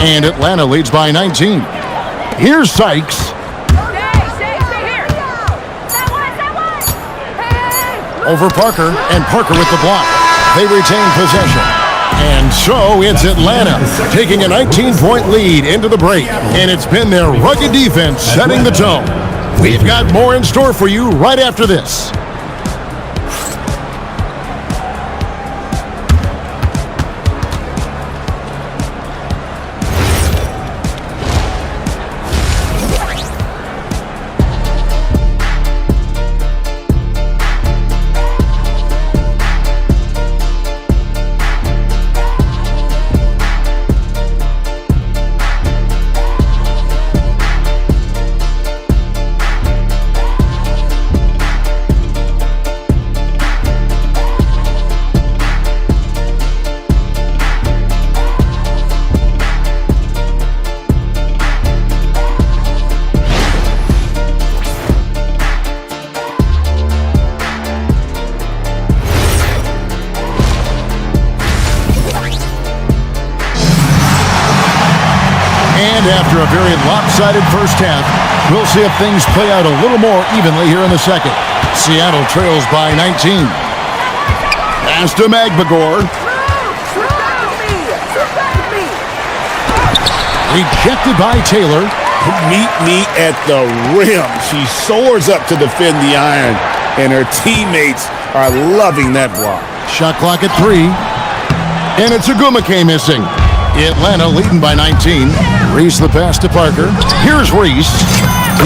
Speaker 4: And Atlanta leads by 19. Here's Sykes. Over Parker, and Parker with the block. They retain possession. And so it's Atlanta taking a 19-point lead into the break. And it's been their rugged defense setting the tone. We've got more in store for you right after this. And after a very lopsided first half, we'll see if things play out a little more evenly here in the second. Seattle trails by 19. Pass to Magbagor. Rejected by Taylor.
Speaker 6: Meet me at the rim. She soars up to defend the iron, and her teammates are loving that block.
Speaker 4: Shot clock at 3. And it's Agumake missing. Atlanta leading by 19. Reese the pass to Parker. Here's Reese.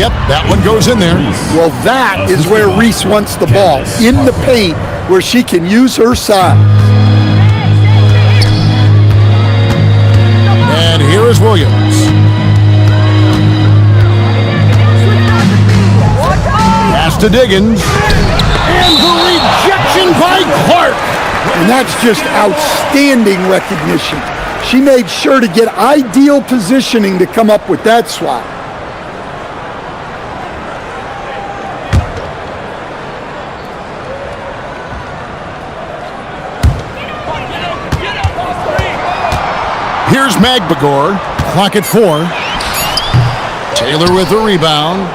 Speaker 4: Yep, that one goes in there.
Speaker 5: Well, that is where Reese wants the ball, in the paint, where she can use her size.
Speaker 4: And here is Williams. Pass to Diggins. And the rejection by Clark.
Speaker 5: And that's just outstanding recognition. She made sure to get ideal positioning to come up with that swat.
Speaker 4: Here's Magbagor. Clock at 4. Taylor with the rebound.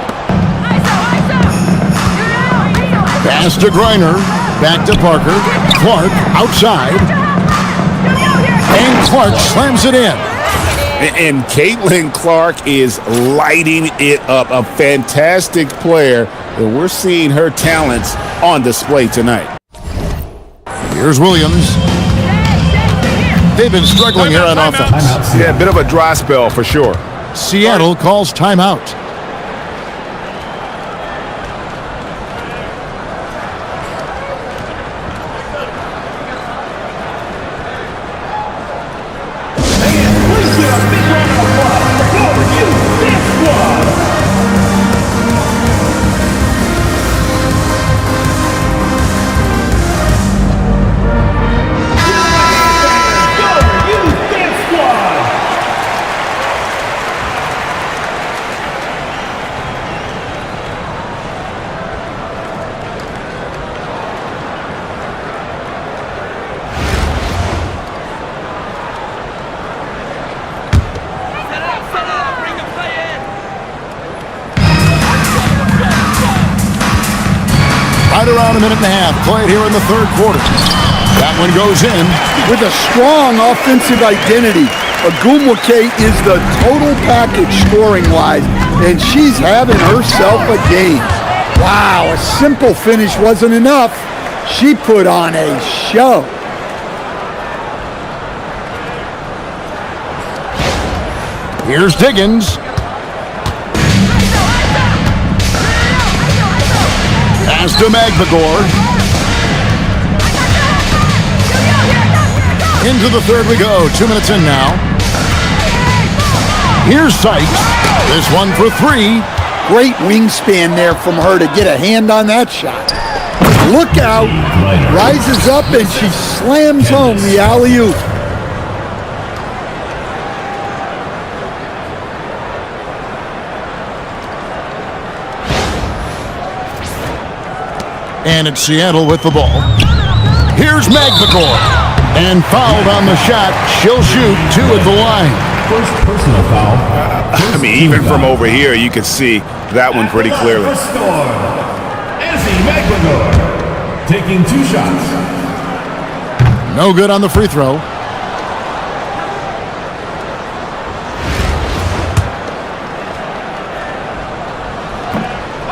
Speaker 4: Pass to Griner. Back to Parker. Clark outside. And Clark slams it in.
Speaker 6: And Caitlin Clark is lighting it up. A fantastic player. And we're seeing her talents on display tonight.
Speaker 4: Here's Williams. They've been struggling here on offense.
Speaker 9: Yeah, a bit of a dry spell for sure.
Speaker 4: Seattle calls timeout.
Speaker 8: Please give a big round of applause for you, this squad.
Speaker 4: Right around a minute and a half played here in the third quarter. That one goes in.
Speaker 5: With a strong offensive identity, Agumwake is the total package scoring-wise, and she's having herself a game. Wow, a simple finish wasn't enough. She put on a show.
Speaker 4: Here's Diggins. Pass to Magbagor. Into the third we go. 2 minutes in now. Here's Sykes. This one for 3.
Speaker 5: Great wingspan there from her to get a hand on that shot. Look out. Rises up and she slams home the alley-oop.
Speaker 4: And it's Seattle with the ball. Here's Magbagor. And fouled on the shot. She'll shoot 2 at the line.
Speaker 8: First personal foul.
Speaker 6: I mean, even from over here, you can see that one pretty clearly.
Speaker 8: Ezzy Magbagor taking 2 shots.
Speaker 4: No good on the free throw.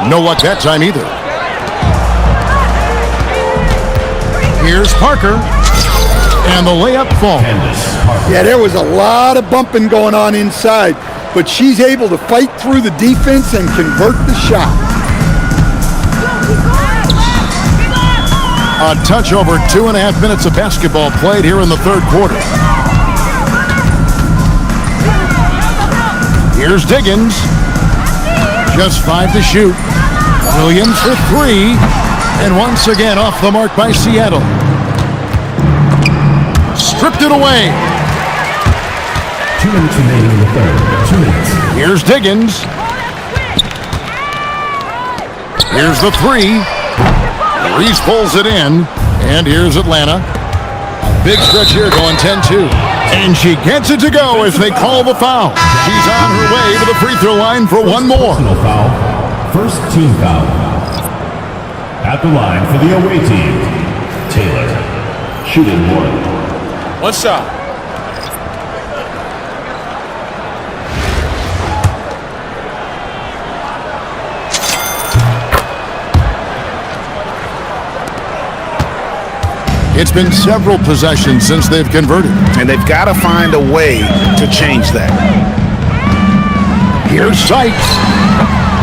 Speaker 4: No luck that time either. Here's Parker. And the layup falls.
Speaker 5: Yeah, there was a lot of bumping going on inside, but she's able to fight through the defense and convert the shot.
Speaker 4: A touch over 2.5 minutes of basketball played here in the third quarter. Here's Diggins. Just 5 to shoot. Williams for 3. And once again off the mark by Seattle. Stripped it away.
Speaker 8: 2 minutes remaining in the third. 2 minutes.
Speaker 4: Here's Diggins. Here's the 3. Reese pulls it in. And here's Atlanta. Big stretch here going 10-2. And she gets it to go as they call the foul. She's on her way to the free throw line for one more.
Speaker 8: Personal foul. First team foul. At the line for the away team, Taylor. Shooting 1.
Speaker 1: One shot.
Speaker 4: It's been several possessions since they've converted.
Speaker 6: And they've got to find a way to change that.
Speaker 4: Here's Sykes.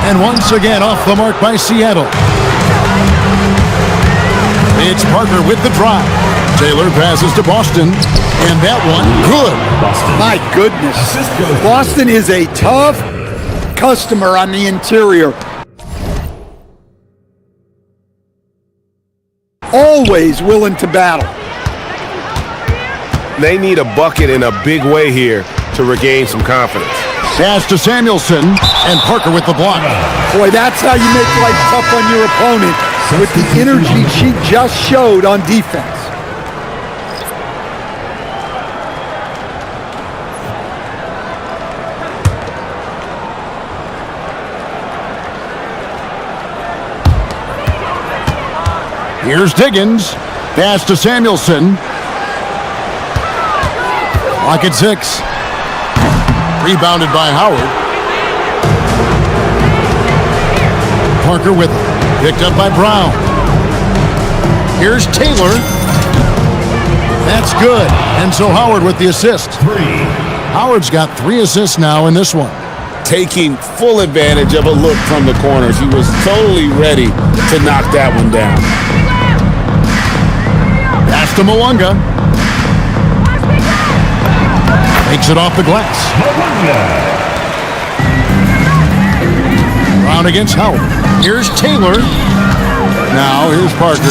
Speaker 4: And once again off the mark by Seattle. It's Parker with the drive. Taylor passes to Boston. And that one, good.
Speaker 5: My goodness. Boston is a tough customer on the interior. Always willing to battle.
Speaker 9: They need a bucket in a big way here to regain some confidence.
Speaker 4: Pass to Samuelson. And Parker with the block.
Speaker 5: Boy, that's how you make life tough on your opponent, with the energy she just showed on defense.
Speaker 4: Here's Diggins. Pass to Samuelson. Clock at 6. Rebounded by Howard. Parker with it. Picked up by Brown. Here's Taylor. That's good. And so Howard with the assist. Howard's got 3 assists now in this one.
Speaker 6: Taking full advantage of a look from the corners. He was totally ready to knock that one down.
Speaker 4: Pass to Mwanga. Takes it off the glass. Brown against Howard. Here's Taylor. Now here's Parker.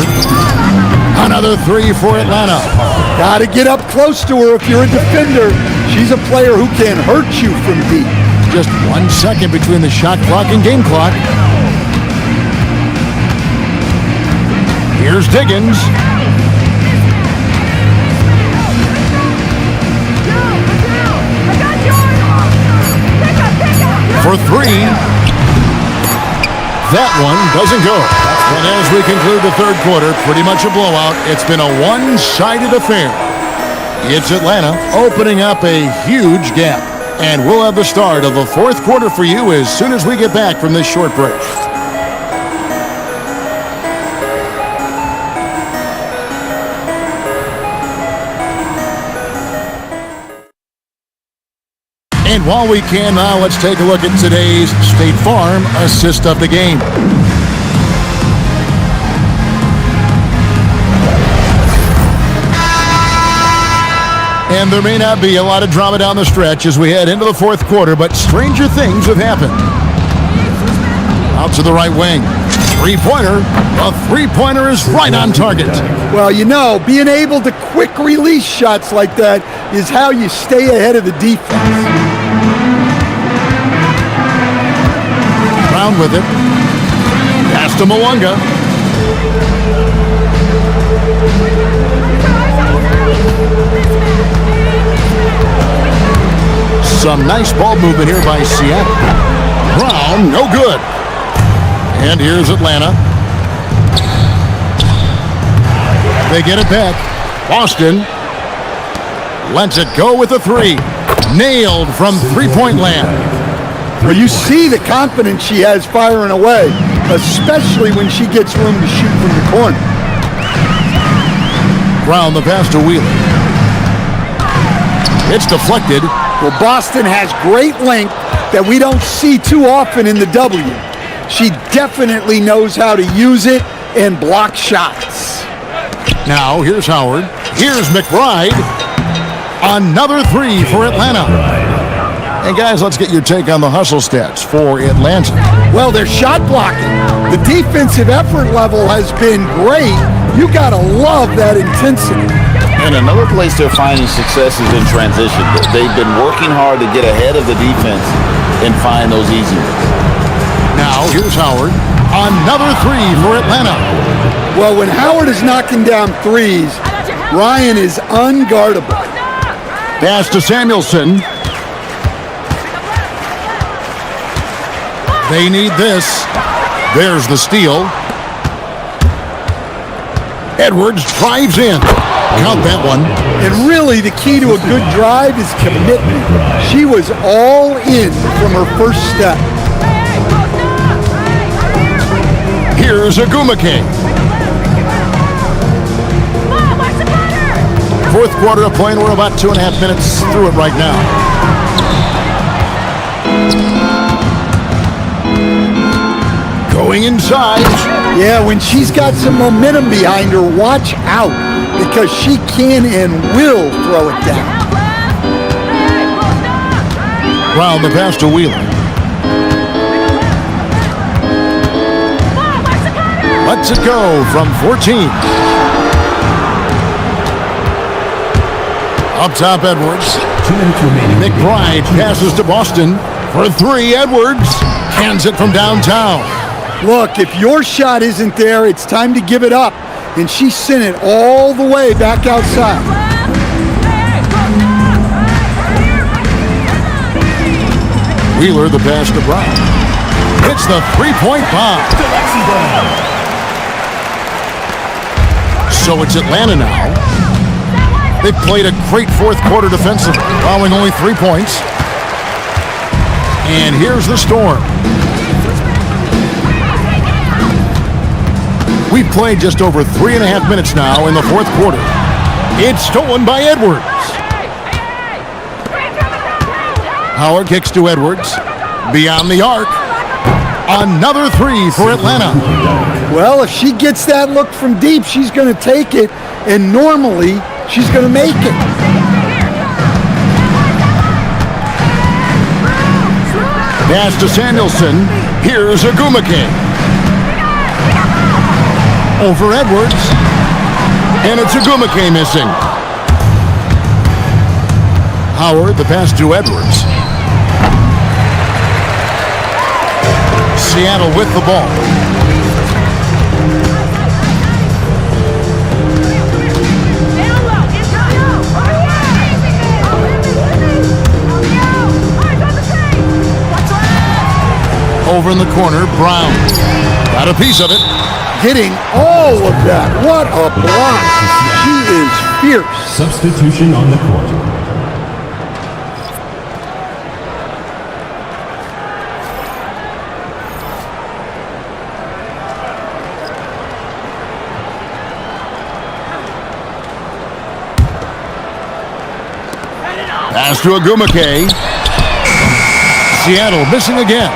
Speaker 4: Another 3 for Atlanta.
Speaker 5: Got to get up close to her if you're a defender. She's a player who can hurt you from deep.
Speaker 4: Just 1 second between the shot clock and game clock. Here's Diggins. For 3. That one doesn't go. And as we conclude the third quarter, pretty much a blowout. It's been a one-sided affair. It's Atlanta opening up a huge gap. And we'll have the start of the fourth quarter for you as soon as we get back from this short break. And while we can now, let's take a look at today's State Farm assist of the game. And there may not be a lot of drama down the stretch as we head into the fourth quarter, but stranger things have happened. Out to the right wing. Three-pointer. A three-pointer is right on target.
Speaker 5: Well, you know, being able to quick release shots like that is how you stay ahead of the defense.
Speaker 4: Brown with it. Pass to Mwanga. Some nice ball movement here by Seattle. Brown, no good. And here's Atlanta. They get it back. Boston lets it go with a 3. Nailed from three-point land.
Speaker 5: Well, you see the confidence she has firing away, especially when she gets room to shoot from the corner.
Speaker 4: Brown the pass to Wheeler. It's deflected.
Speaker 5: Well, Boston has great length that we don't see too often in the W. She definitely knows how to use it and block shots.
Speaker 4: Now, here's Howard. Here's McBride. Another 3 for Atlanta. And guys, let's get your take on the hustle stats for Atlanta.
Speaker 5: Well, they're shot blocking. The defensive effort level has been great. You gotta love that intensity.
Speaker 11: And another place they're finding success is in transition. They've been working hard to get ahead of the defense and find those easy ones.
Speaker 4: Now, here's Howard. Another 3 for Atlanta.
Speaker 5: Well, when Howard is knocking down threes, Ryan is unguardable.
Speaker 4: Pass to Samuelson. They need this. There's the steal. Edwards drives in. Count that one.
Speaker 5: And really, the key to a good drive is commitment. She was all in from her first step.
Speaker 4: Here's Agumake. Fourth quarter of play, and we're about 2.5 minutes through it right now. Going inside.
Speaker 5: Yeah, when she's got some momentum behind her, watch out, because she can and will throw it down.
Speaker 4: Brown the pass to Wheeler. Lets it go from 14. Up top, Edwards.
Speaker 8: 2 minutes remaining.
Speaker 4: McBride passes to Boston for 3. Edwards hands it from downtown.
Speaker 5: Look, if your shot isn't there, it's time to give it up. And she sent it all the way back outside.
Speaker 4: Wheeler the pass to Brown. Hits the three-point bomb. So it's Atlanta now. They played a great fourth quarter defensively, allowing only 3 points. And here's the Storm. We've played just over 3.5 minutes now in the fourth quarter. It's stolen by Edwards. Howard kicks to Edwards. Beyond the arc. Another three for Atlanta.
Speaker 5: Well, if she gets that look from deep, she's going to take it, and normally she's going to make it.
Speaker 4: Pass to Samuelson. Here's Agumake. Over Edwards. And it's Agumake missing. Howard, the pass to Edwards. Seattle with the ball. Over in the corner, Brown. Got a piece of it.
Speaker 5: Getting all of that. What a block. She is fierce.
Speaker 8: Substitution on the court.
Speaker 4: Pass to Agumake. Seattle missing again.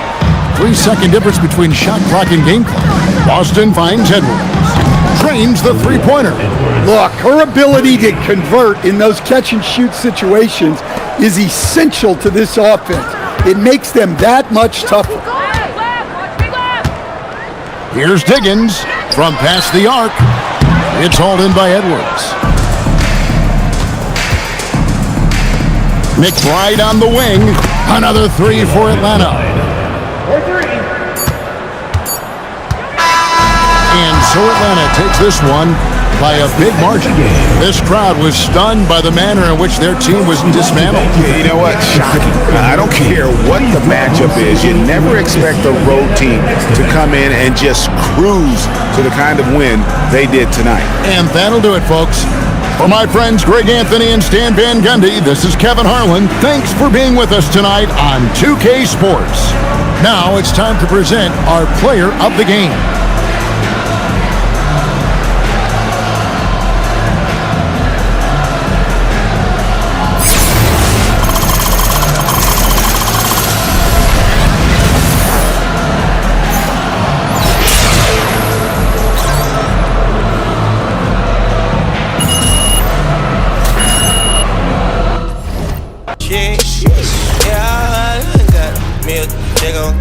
Speaker 4: 3-second difference between shot clock and game clock. Boston finds Edwards. Trains the three-pointer.
Speaker 5: Look, her ability to convert in those catch-and-shoot situations is essential to this offense. It makes them that much tougher.
Speaker 4: Here's Diggins from past the arc. It's hauled in by Edwards. McBride on the wing. Another three for Atlanta. And so Atlanta takes this one by a big margin. This crowd was stunned by the manner in which their team was dismantled.
Speaker 6: You know what? Shocking. I don't care what the matchup is. You never expect a road team to come in and just cruise to the kind of win they did tonight.
Speaker 4: And that'll do it, folks. For my friends Greg Anthony and Stan Van Gundy, this is Kevin Harlan. Thanks for being with us tonight on 2K Sports. Now it's time to present our player of the game.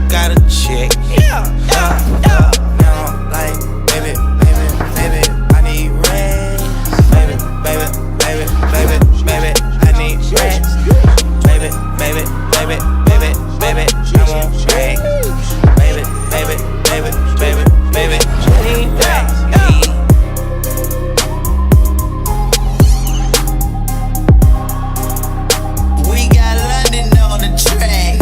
Speaker 12: Got a chick. Yeah. Now, like, baby, I need rest. Baby, I need rest. Baby, I want rest. Baby, I need rest. We got London on the track.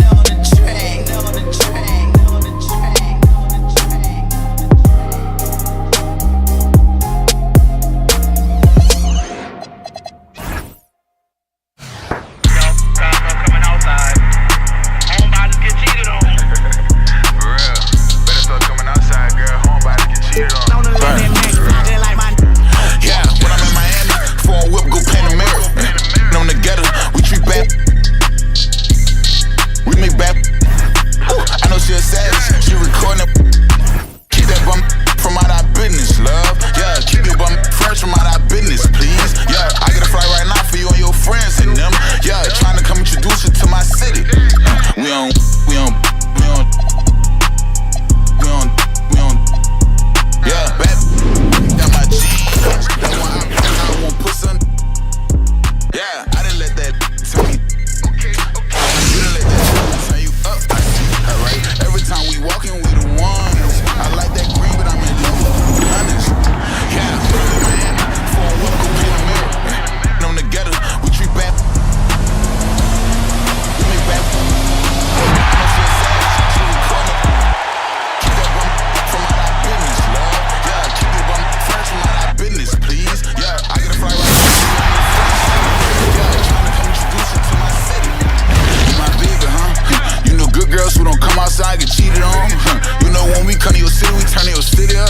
Speaker 13: outside, get cheated on. You know when we come to your city, we turn your city up.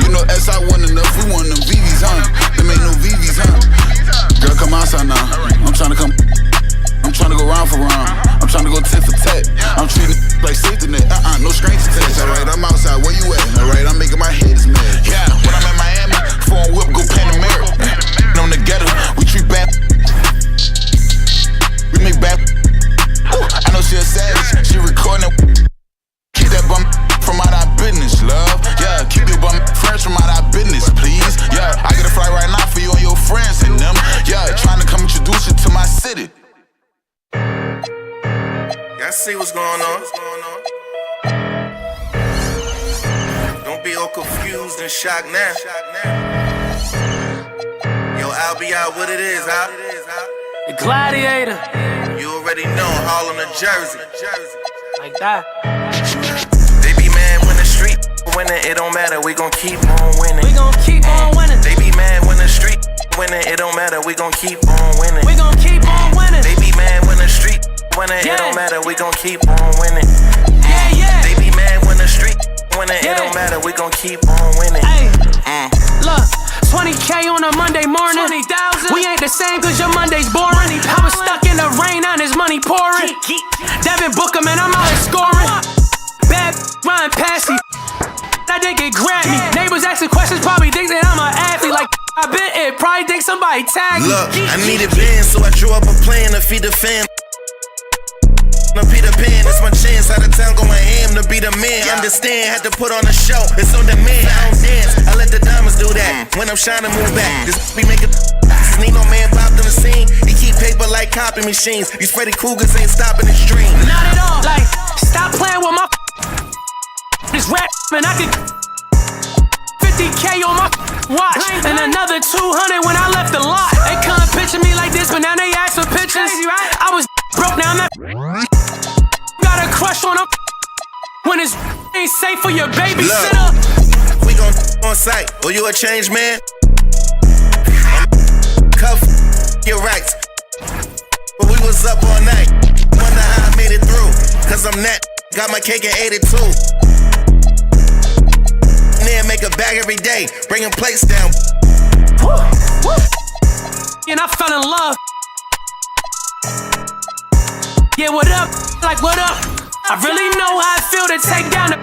Speaker 13: You know SI wasn't enough, we want them VVs, Them ain't no VVs, Girl, come outside now. I'm tryna go round for round. I'm tryna go tit for tat. I'm treating like safety net. No strange attacks. Alright, I'm outside. Where you at? Alright, I'm making my head mad. Yeah, when I'm in Miami, phone whip, go Panamera. On the ghetto, we treat bad. We make bad. I know she a savage. She recording it. Keep that bum from out our business, love. Yeah, keep your bum friends from out our business, please. Yeah, I get a flight right now for you and your friends and them. Yeah, trying to come introduce you to my city.
Speaker 14: Y'all see what's going on? Don't be all confused and shocked now. Yo, I'll be out what it is,
Speaker 15: The Gladiator.
Speaker 14: You already know, Harlem to Jersey.
Speaker 15: Like that.
Speaker 14: They be mad when the street winning, it don't matter, we gon' keep on winning.
Speaker 15: We gon' keep on winning.
Speaker 14: They be mad when the street winning, it don't matter, we gon' keep on winning.
Speaker 15: We gon' keep on winning.
Speaker 14: They be mad when the street winning, it don't matter, we gon' keep on winning.
Speaker 15: Yeah.
Speaker 14: They be mad when the street winning, it don't matter, we gon' keep on winning.
Speaker 15: Hey, look, 20K on a Monday morning. 20,000. We ain't the same cause your Monday's boring. I was stuck in the rain, now there's money pouring. Devin Booker, man, I'm out here scoring. Bad Ryan Passy. That didn't get Grammy. Neighbors asking questions, probably think that I'm an athlete. Like I been it, probably think somebody tagged me.
Speaker 14: Look, I needed bands, so I drew up a plan to feed the fam. No Peter Pan, it's my chance. Out of town going ham to be the man. Understand, had to put on a show. It's on demand. I don't dance. I let the diamonds do that. When I'm shining, move back. This be making. Need no man popped on the scene. He keep paper like copy machines. These Freddy Cougars ain't stopping the stream.
Speaker 15: Not at all. Like, stop playing with my. This rap, man, I could. 50K on my watch. And another 200 when I left the lot. They couldn't picture me like this, but now they ask for pictures. I was broke, now I'm not. Got a crush on them when it's ain't safe for your babysitter.
Speaker 14: We gon' on site. Oh, you a change man? Cuff your rights. But we was up all night. Wonder how I made it through. Cause I'm that. Got my cake at 82. Then make a bag every day. Bringing plates down.
Speaker 15: And I fell in love. Yeah, what up? Like, what up? I really know how I feel to take down the.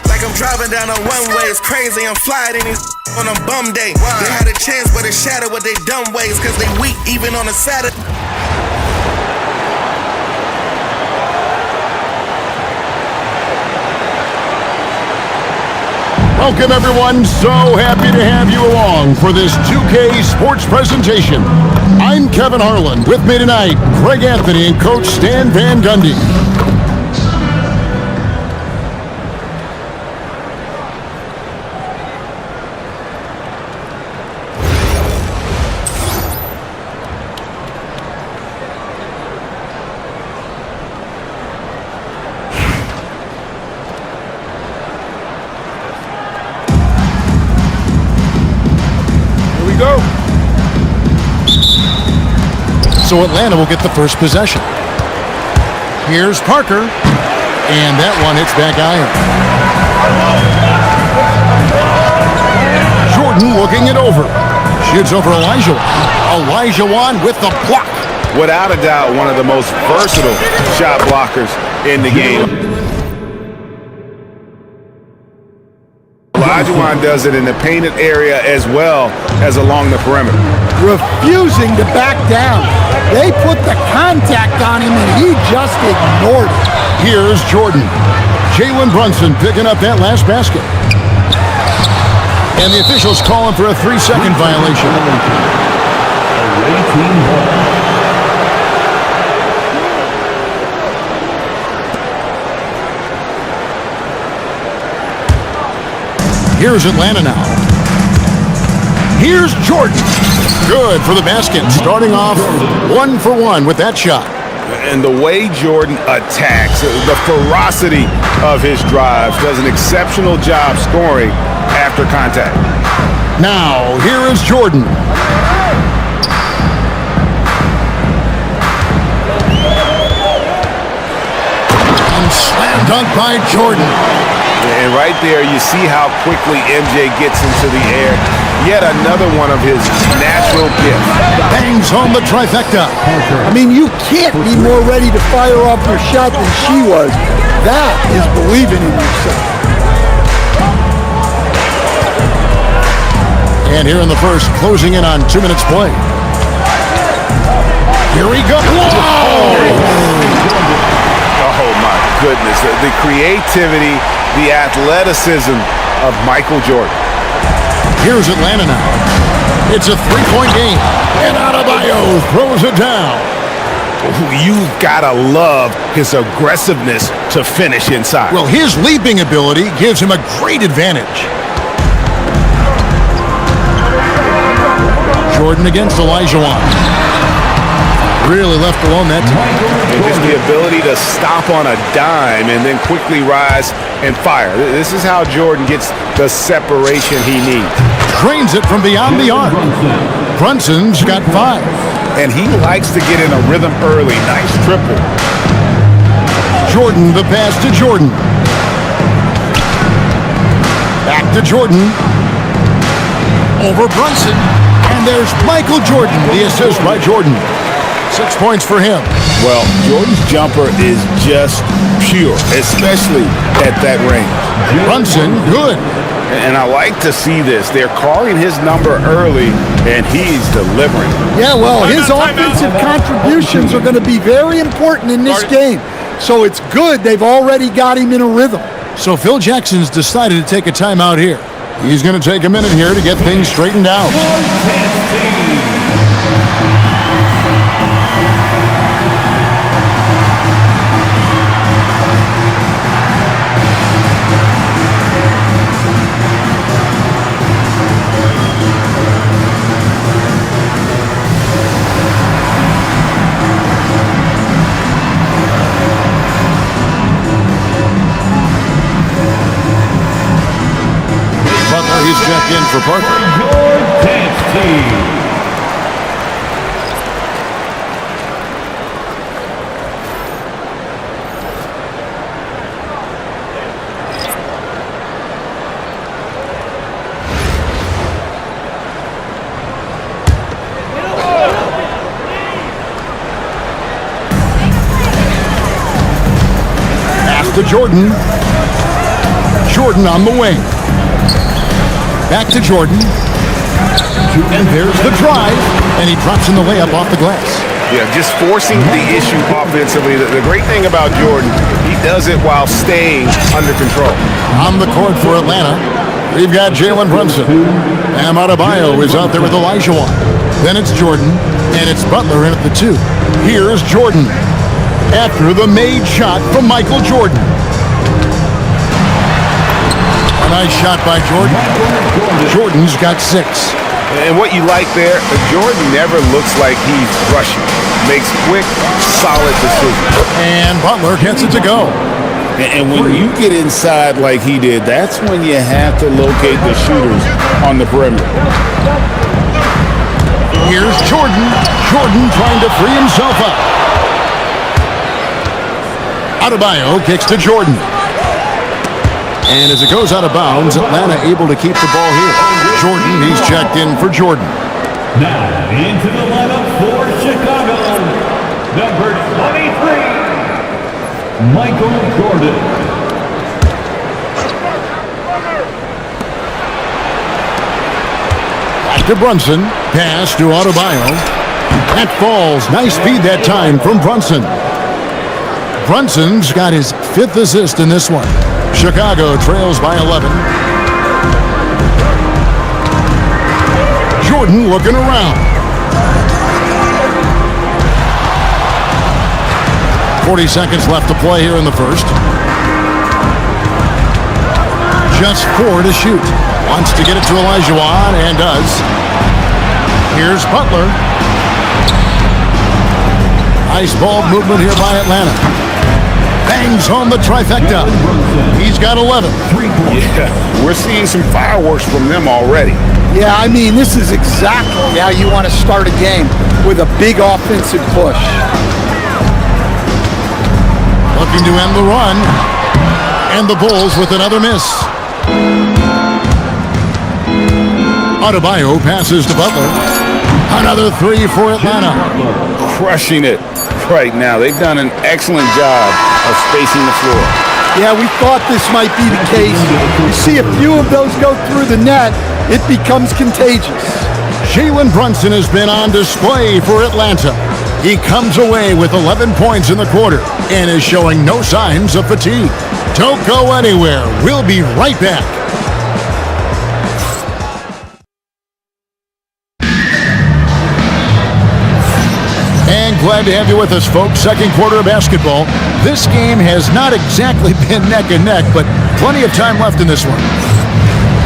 Speaker 14: Like I'm driving down a one-way, it's crazy. I'm flying in these on a bum day. They had a chance, but it shattered with they dumb ways. Cause they weak even on a Saturday.
Speaker 4: Welcome, everyone. So happy to have you along for this 2K Sports presentation. I'm Kevin Harlan. With me tonight, Greg Anthony and Coach Stan Van Gundy.
Speaker 5: Go.
Speaker 4: So Atlanta will get the first possession. Here's Parker, and that one hits back iron. Jordan looking it over. Shoots over Elijah. Elijah Wan with the block.
Speaker 9: Without a doubt, one of the most versatile shot blockers in the game. Olajuwon does it in the painted area as well as along the perimeter.
Speaker 5: Refusing to back down. They put the contact on him and he just ignored it.
Speaker 4: Here's Jordan. Jalen Brunson picking up that last basket. And the officials calling for a 3-second violation. Here's Atlanta now. Here's Jordan. Good for the basket. Starting off 1 for 1 with that shot.
Speaker 9: And the way Jordan attacks, the ferocity of his drives, does an exceptional job scoring after contact.
Speaker 4: Now, here is Jordan. And slam Dunk by Jordan.
Speaker 9: And right there, you see how quickly MJ gets into the air. Yet another one of his natural gifts.
Speaker 4: Bangs home the trifecta.
Speaker 5: I mean, you can't be more ready to fire off your shot than she was. That is believing in yourself.
Speaker 4: And here in the first, closing in on 2 minutes play. Here we go. Whoa!
Speaker 9: Oh, my goodness. The creativity, the athleticism of Michael Jordan.
Speaker 4: Here's Atlanta now. It's a three-point game. And Adebayo throws it down.
Speaker 9: You've got to love his aggressiveness to finish inside.
Speaker 4: Well, his leaping ability gives him a great advantage. Jordan against Olajuwon. Really left alone that time.
Speaker 9: And just the ability to stop on a dime and then quickly rise and fire. This is how Jordan gets the separation he needs.
Speaker 4: Drains it from beyond the arc. Brunson's got 5.
Speaker 9: And he likes to get in a rhythm early. Nice triple.
Speaker 4: Jordan, the pass to Jordan. Back to Jordan. Over Brunson. And there's Michael Jordan, the assist by Jordan. 6 points for him.
Speaker 9: Well, Jordan's jumper is just pure, especially at that range.
Speaker 4: Brunson, good.
Speaker 9: And I like to see this. They're calling his number early, and he's delivering.
Speaker 5: Yeah, well, his offensive contributions are going to be very important in this game. So it's good they've already got him in a rhythm.
Speaker 4: So Phil Jackson's decided to take a timeout here. He's going to take a minute here to get things straightened out. He's checked in for Parker.
Speaker 8: Your dance team.
Speaker 4: Pass to Jordan. Jordan on the wing. Back to Jordan. And there's the drive. And he drops in the layup off the glass.
Speaker 9: Yeah, just forcing the issue offensively. The great thing about Jordan, he does it while staying under control.
Speaker 4: On the court for Atlanta, we've got Jalen Brunson. Bam Adebayo is out there with Olajuwon. Then it's Jordan, and it's Butler in at the 2. Here's Jordan. After the made shot from Michael Jordan. A nice shot by Jordan. Jordan's got 6.
Speaker 9: And what you like there, Jordan never looks like he's rushing. Makes quick, solid decisions.
Speaker 4: And Butler gets it to go.
Speaker 6: And when you get inside like he did, that's when you have to locate the shooters on the perimeter.
Speaker 4: Here's Jordan. Jordan trying to free himself up. Adebayo kicks to Jordan. And as it goes out of bounds, Atlanta able to keep the ball here. Jordan, he's checked in for Jordan.
Speaker 8: Now into the lineup for Chicago, number 23, Michael Jordan.
Speaker 4: Back to Brunson. Pass to Adebayo. That falls. Nice feed that time from Brunson. Brunson's got his 5th assist in this one. Chicago trails by 11. Jordan looking around. 40 seconds left to play here in the first. Just 4 to shoot. Wants to get it to Olajuwon and does. Here's Butler. Nice ball movement here by Atlanta. Bangs home the trifecta. He's got 11.
Speaker 9: Yeah, we're seeing some fireworks from them already.
Speaker 5: Yeah, I mean, this is exactly how you want to start a game, with a big offensive push.
Speaker 4: Looking to end the run. And the Bulls with another miss. Adebayo passes to Butler. Another three for Atlanta.
Speaker 6: Crushing it right now. They've done an excellent job of spacing the floor.
Speaker 5: Yeah, we thought this might be the case. You see a few of those go through the net, it becomes contagious.
Speaker 4: Jalen Brunson has been on display for Atlanta. He comes away with 11 points in the quarter and is showing no signs of fatigue. Don't go anywhere. We'll be right back. And glad to have you with us, folks. Second quarter of basketball. This game has not exactly been neck and neck, but plenty of time left in this one.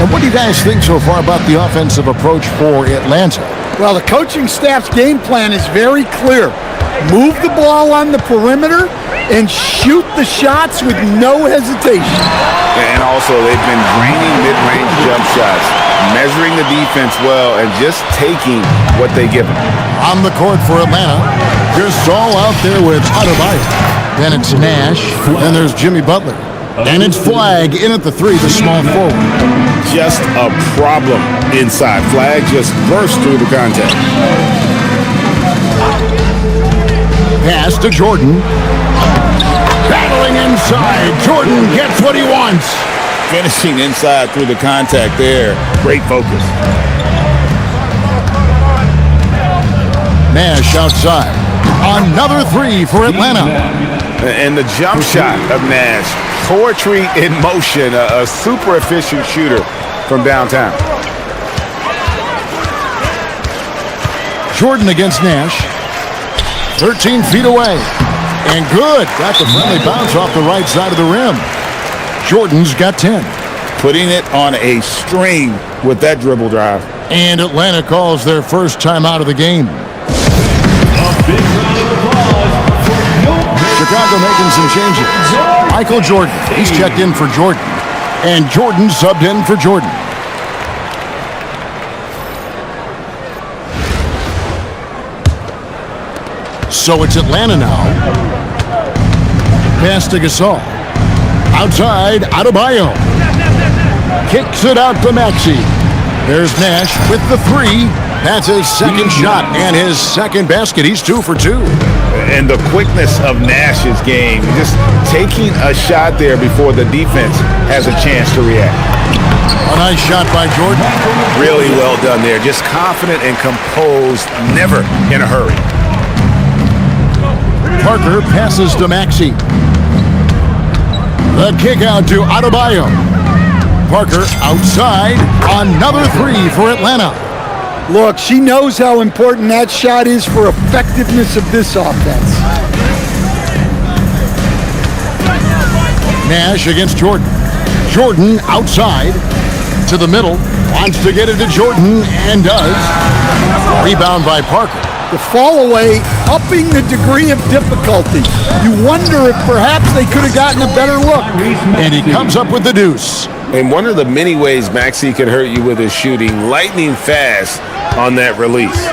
Speaker 4: And what do you guys think so far about the offensive approach for Atlanta?
Speaker 5: Well, the coaching staff's game plan is very clear. Move the ball on the perimeter and shoot the shots with no hesitation.
Speaker 6: And also, they've been draining mid-range jump shots, measuring the defense well, and just taking what they give them.
Speaker 4: On the court for Atlanta, Gasol out there with Adebayo. Then it's Nash, and there's Jimmy Butler. And it's Flag in at the three, the small forward.
Speaker 6: Just a problem inside. Flag just burst through the contact.
Speaker 4: Pass to Jordan. Battling inside. Jordan gets what he wants.
Speaker 6: Finishing inside through the contact there. Great focus.
Speaker 4: Nash outside. Another three for Atlanta.
Speaker 6: And the jump shot of Nash. Poetry in motion. A super efficient shooter from downtown.
Speaker 4: Jordan against Nash. 13 feet away. And good. Got the friendly bounce off the right side of the rim. Jordan's got 10.
Speaker 6: Putting it on a string with that dribble drive.
Speaker 4: And Atlanta calls their first time out of the game. Chicago making some changes. Michael Jordan, he's checked in for Jordan. And Jordan subbed in for Jordan. So it's Atlanta now. Pass to Gasol. Outside, Adebayo. Kicks it out to Maxey. There's Nash with the three. That's his second shot and his second basket. He's 2 for 2.
Speaker 6: And the quickness of Nash's game, just taking a shot there before the defense has a chance to react.
Speaker 4: A nice shot by Jordan.
Speaker 6: Really well done there. Just confident and composed, never in a hurry.
Speaker 4: Parker passes to Maxey. The kick out to Adebayo. Parker outside. Another three for Atlanta.
Speaker 5: Look, she knows how important that shot is for effectiveness of this offense.
Speaker 4: Nash against Jordan. Jordan outside to the middle. Wants to get it to Jordan and does. Rebound by Parker.
Speaker 5: The fall away, upping the degree of difficulty. You wonder if perhaps they could have gotten a better look.
Speaker 4: And he comes up with the deuce.
Speaker 6: And one of the many ways Maxey can hurt you with his shooting, lightning fast on that release.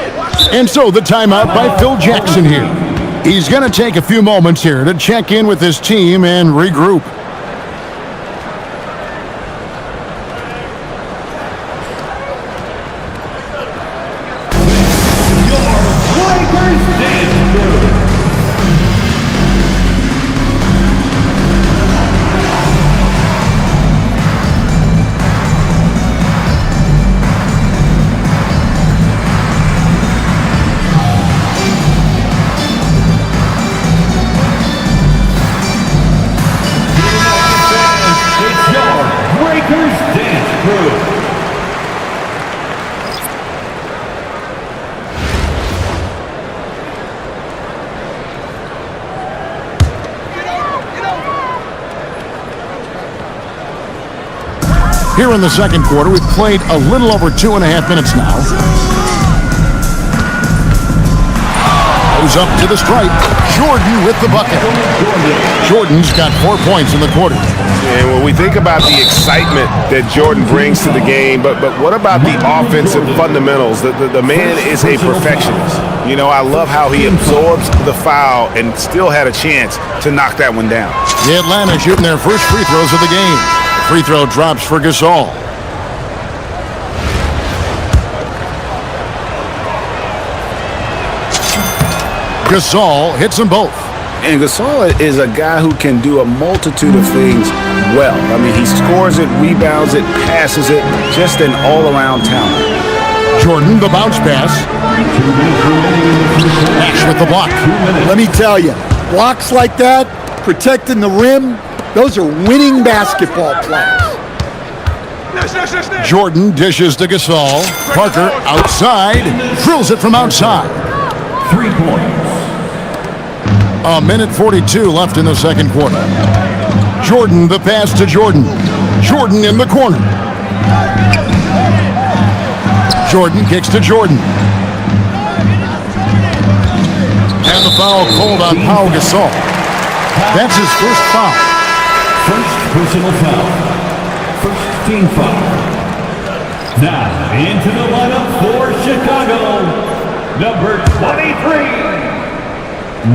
Speaker 4: And so the timeout by Phil Jackson here. He's going to take a few moments here to check in with his team and regroup. Here in the second quarter, we've played a little over 2.5 minutes now. Goes up to the stripe. Jordan with the bucket. Jordan's got 4 points in the quarter.
Speaker 9: And when we think about the excitement that Jordan brings to the game, but what about the offensive fundamentals? The man is a perfectionist. You know, I love how he absorbs the foul and still had a chance to knock that one down.
Speaker 4: The Atlanta shooting their first free throws of the game. Free throw drops for Gasol. Gasol hits them both.
Speaker 9: And Gasol is a guy who can do a multitude of things well. I mean, he scores it, rebounds it, passes it, just an all-around talent.
Speaker 4: Jordan, the bounce pass. Nash with the block.
Speaker 5: Let me tell you, blocks like that, protecting the rim, those are winning basketball plays.
Speaker 4: Jordan dishes to Gasol. Parker outside, drills it from outside.
Speaker 8: 3 points.
Speaker 4: A minute 42 left in the second quarter. Jordan, the pass to Jordan. Jordan in the corner. Jordan kicks to Jordan. And the foul called on Pau Gasol. That's his first foul.
Speaker 8: First personal foul. First team foul. Now into the lineup for Chicago, number 23.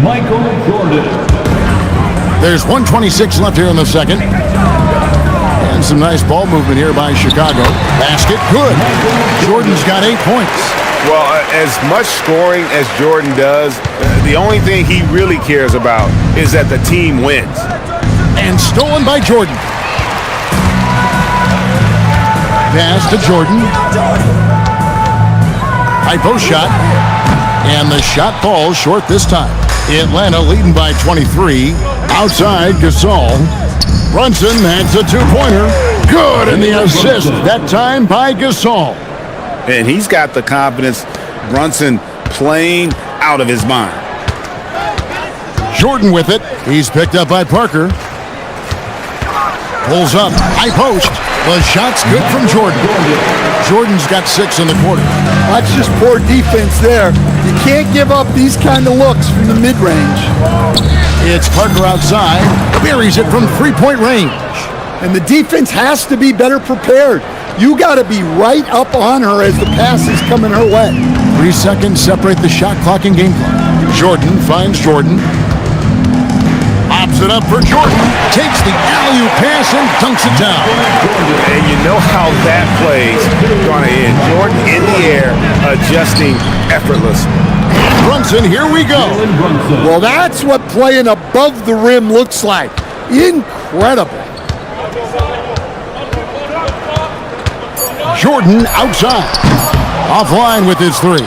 Speaker 8: Michael Jordan.
Speaker 4: There's 1:26 left here in the second. And some nice ball movement here by Chicago. Basket, good. Jordan's got 8 points.
Speaker 9: Well, as much scoring as Jordan does, the only thing he really cares about is that the team wins.
Speaker 4: And stolen by Jordan. Pass to Jordan. High post shot. And the shot falls short this time. Atlanta leading by 23. Outside, Gasol. Brunson adds a two-pointer. Good, and the assist that time by Gasol.
Speaker 9: And he's got the confidence. Brunson playing out of his mind.
Speaker 4: Jordan with it. He's picked up by Parker. Pulls up. High post. The shot's good from Jordan. Jordan's got 6 in the quarter.
Speaker 5: That's just poor defense there. You can't give up these kind of looks from the mid-range.
Speaker 4: It's Parker outside. Buries it from three-point range.
Speaker 5: And the defense has to be better prepared. You got to be right up on her as the pass is coming her way.
Speaker 4: 3 seconds separate the shot clock and game clock. Jordan finds Jordan. Pops it up for Jordan. Takes the alley-oop pass and dunks it down.
Speaker 9: And you know how that play's going to end. Jordan in the air, adjusting effortless.
Speaker 4: Brunson, here we go.
Speaker 5: Well, that's what playing above the rim looks like. Incredible.
Speaker 4: Jordan outside. Offline with his 3.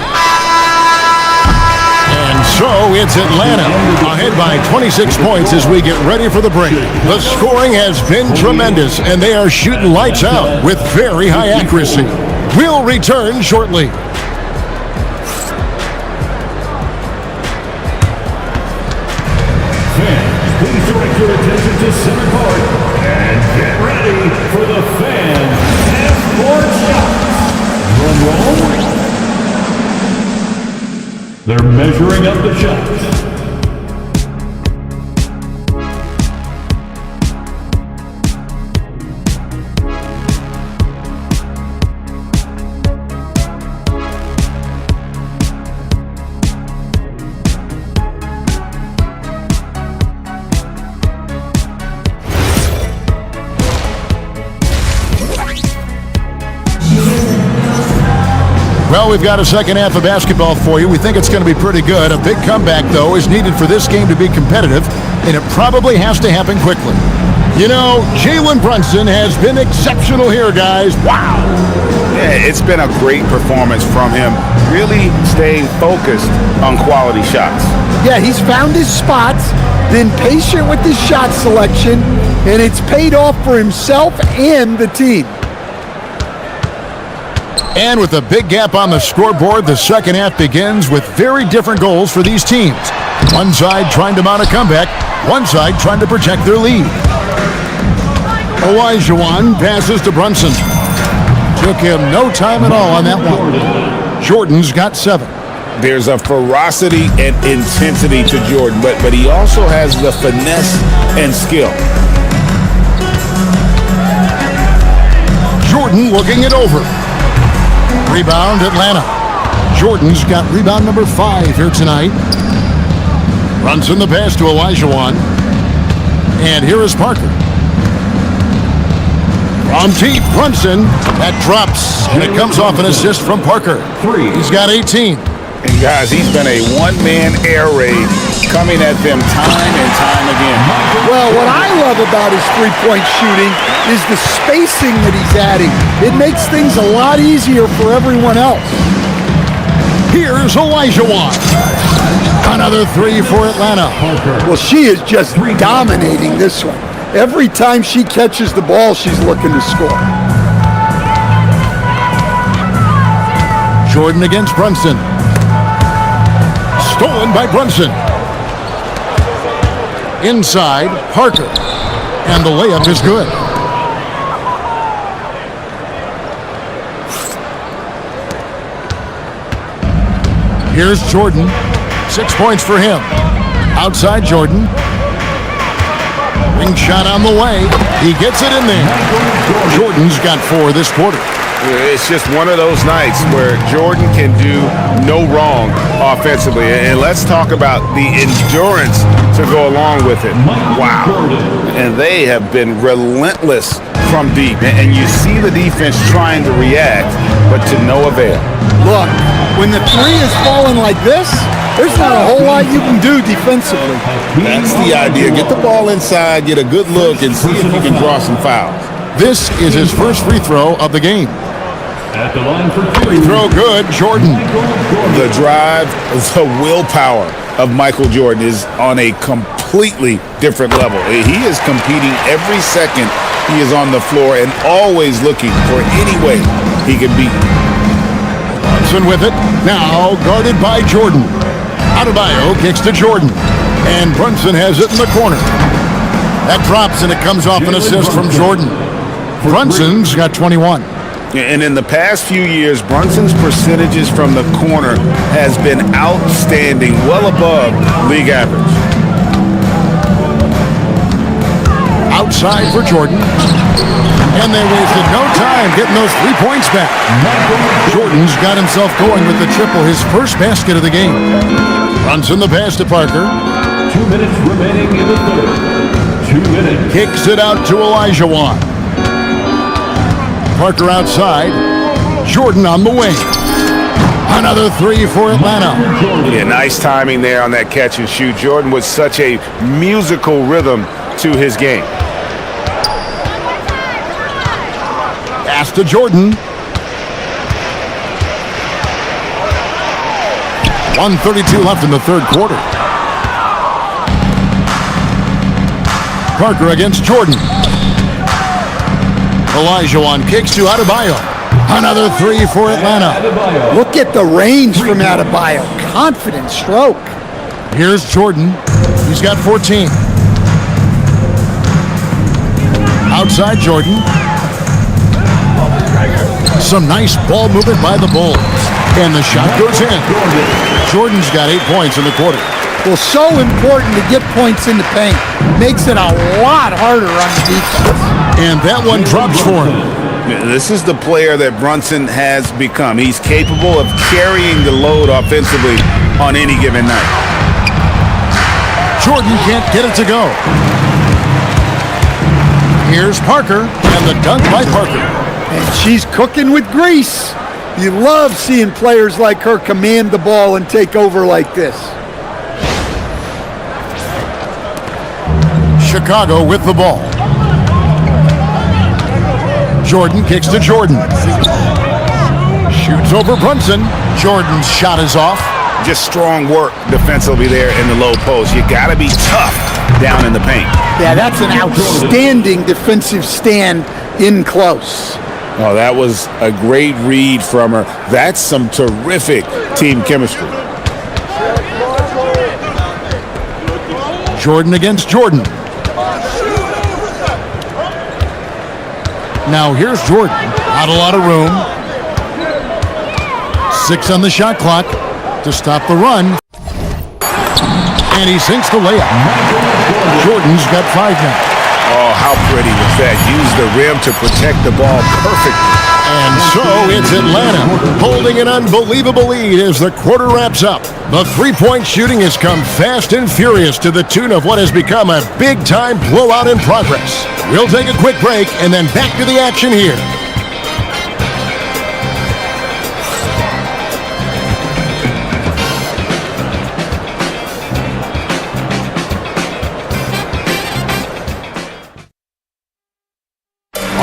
Speaker 4: And so it's Atlanta ahead by 26 points as we get ready for the break. The scoring has been tremendous, and they are shooting lights out with very high accuracy. We'll return shortly.
Speaker 8: Fans, please direct your attention to center court and get ready for the Fans Passport Shots. Drum roll. They're measuring up the shots.
Speaker 4: Well, we've got a second half of basketball for you. We think it's going to be pretty good. A big comeback, though, is needed for this game to be competitive, and it probably has to happen quickly. You know, Jalen Brunson has been exceptional here, guys. Wow!
Speaker 9: Yeah, it's been a great performance from him. Really staying focused on quality shots.
Speaker 5: Yeah, he's found his spots, been patient with his shot selection, and it's paid off for himself and the team.
Speaker 4: And with a big gap on the scoreboard, the second half begins with very different goals for these teams. One side trying to mount a comeback, one side trying to protect their lead. Olajuwon passes to Brunson. Took him no time at all on that one. Jordan's got 7.
Speaker 9: There's a ferocity and intensity to Jordan, but he also has the finesse and skill.
Speaker 4: Jordan looking it over. Rebound, Atlanta. Jordan's got rebound number 5 here tonight. Runs in the pass to Olajuwon. And here is Parker. From deep, Brunson. That drops, and it comes off an assist from Parker. He's got 18.
Speaker 6: And guys, he's been a one-man air raid coming at them time and time again.
Speaker 5: Well, what I love about his three-point shooting is the spacing that he's adding. It makes things a lot easier for everyone else.
Speaker 4: Here's Olajuwon. Another 3 for Atlanta.
Speaker 5: Well, she is just dominating this one. Every time she catches the ball, she's looking to score.
Speaker 4: Jordan against Brunson. Stolen by Brunson. Inside, Parker. And the layup is good. Here's Jordan. 6 points for him. Outside Jordan. Ring shot on the way. He gets it in there. Jordan's got 4 this quarter.
Speaker 9: It's just one of those nights where Jordan can do no wrong offensively. And let's talk about the endurance to go along with it. Wow.
Speaker 6: And they have been relentless from deep. And you see the defense trying to react, but to no avail.
Speaker 5: Look, when the three is falling like this, there's not a whole lot you can do defensively.
Speaker 6: That's the idea. Get the ball inside, get a good look, and see if you can draw some fouls.
Speaker 4: This is his first free throw of the game.
Speaker 8: At the line for
Speaker 4: free throw good, Jordan.
Speaker 6: The drive, the willpower of Michael Jordan is on a completely different level. He is competing every second he is on the floor and always looking for any way he can beat.
Speaker 4: Brunson with it, now guarded by Jordan. Adebayo kicks to Jordan, and Brunson has it in the corner. That drops, and it comes off an assist from Jordan. Brunson's got 21.
Speaker 6: And in the past few years, Brunson's percentages from the corner has been outstanding, well above league average.
Speaker 4: Outside for Jordan. And they wasted no time getting those 3 points back. Jordan's got himself going with the triple, his first basket of the game. Runs in the pass to Parker.
Speaker 8: 2 minutes remaining in the third. 2 minutes.
Speaker 4: Kicks it out to Olajuwon. Parker outside. Jordan on the wing. Another 3 for Atlanta.
Speaker 9: Yeah, nice timing there on that catch and shoot. Jordan with such a musical rhythm to his game.
Speaker 4: Pass to Jordan. 1:32 left in the third quarter. Parker against Jordan. Olajuwon kicks to Adebayo. Another 3 for Atlanta.
Speaker 5: Look at the range from Adebayo. Confident stroke.
Speaker 4: Here's Jordan. He's got 14. Outside Jordan. Some nice ball movement by the Bulls. And the shot goes in. Jordan's got 8 points in the quarter.
Speaker 5: Well, so important to get points in the paint. Makes it a lot harder on the defense.
Speaker 4: And that one drops for him.
Speaker 6: This is the player that Brunson has become. He's capable of carrying the load offensively on any given night.
Speaker 4: Jordan can't get it to go. Here's Parker, and the dunk by Parker.
Speaker 5: And she's cooking with grease. You love seeing players like her command the ball and take over like this.
Speaker 4: Chicago with the ball. Jordan kicks to Jordan. Shoots over Brunson. Jordan's shot is off.
Speaker 6: Just strong work defensively there in the low post. You got to be tough down in the paint.
Speaker 5: Yeah, that's an outstanding defensive stand in close.
Speaker 6: Oh, that was a great read from her. That's some terrific team chemistry.
Speaker 4: Jordan against Jordan. Now here's Jordan. Not a lot of room. 6 on the shot clock to stop the run. And he sinks the layup. Jordan's got 5 now.
Speaker 6: Oh, how pretty was that? Used the rim to protect the ball perfectly.
Speaker 4: And so it's Atlanta holding an unbelievable lead as the quarter wraps up. The three-point shooting has come fast and furious to the tune of what has become a big-time blowout in progress. We'll take a quick break and then back to the action here.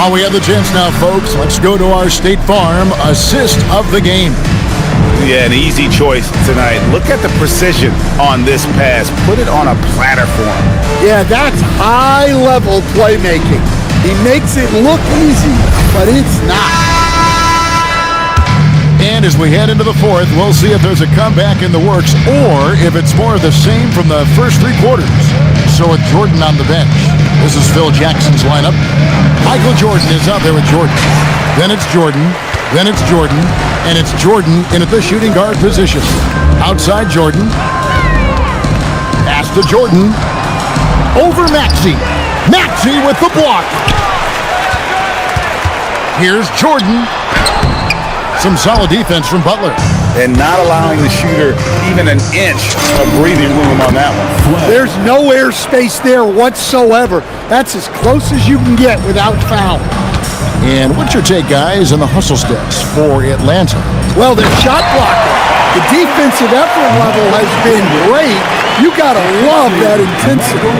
Speaker 4: While we have the chance now, folks, let's go to our State Farm assist of the game.
Speaker 6: Yeah, an easy choice tonight. Look at the precision on this pass. Put it on a platter for him.
Speaker 5: Yeah, that's high-level playmaking. He makes it look easy, but it's not.
Speaker 4: And as we head into the fourth, we'll see if there's a comeback in the works or if it's more of the same from the first three quarters. So with Jordan on the bench, this is Phil Jackson's lineup. Michael Jordan is out there with Jordan. Then it's Jordan. Then it's Jordan. And it's Jordan in at the shooting guard position. Outside Jordan. Pass to Jordan. Over Maxey. Maxey with the block. Here's Jordan. Some solid defense from Butler.
Speaker 6: And not allowing the shooter even an inch of breathing room on that one.
Speaker 5: There's no air space there whatsoever. That's as close as you can get without foul.
Speaker 4: And what's your take, guys, on the hustle steps for Atlanta?
Speaker 5: Well, they're shot blocking. The defensive effort level has been great. You gotta love that intensity.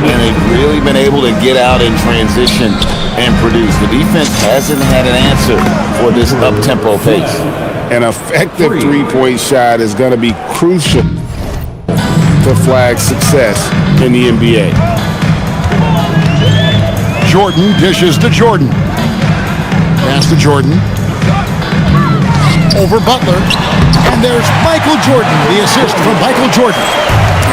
Speaker 11: And they've really been able to get out in transition and produce. The defense hasn't had an answer for this up-tempo pace.
Speaker 6: An effective three-point shot is going to be crucial to Flag's success in the NBA.
Speaker 4: Jordan dishes to Jordan. Pass to Jordan. Over Butler. And there's Michael Jordan, the assist from Michael Jordan.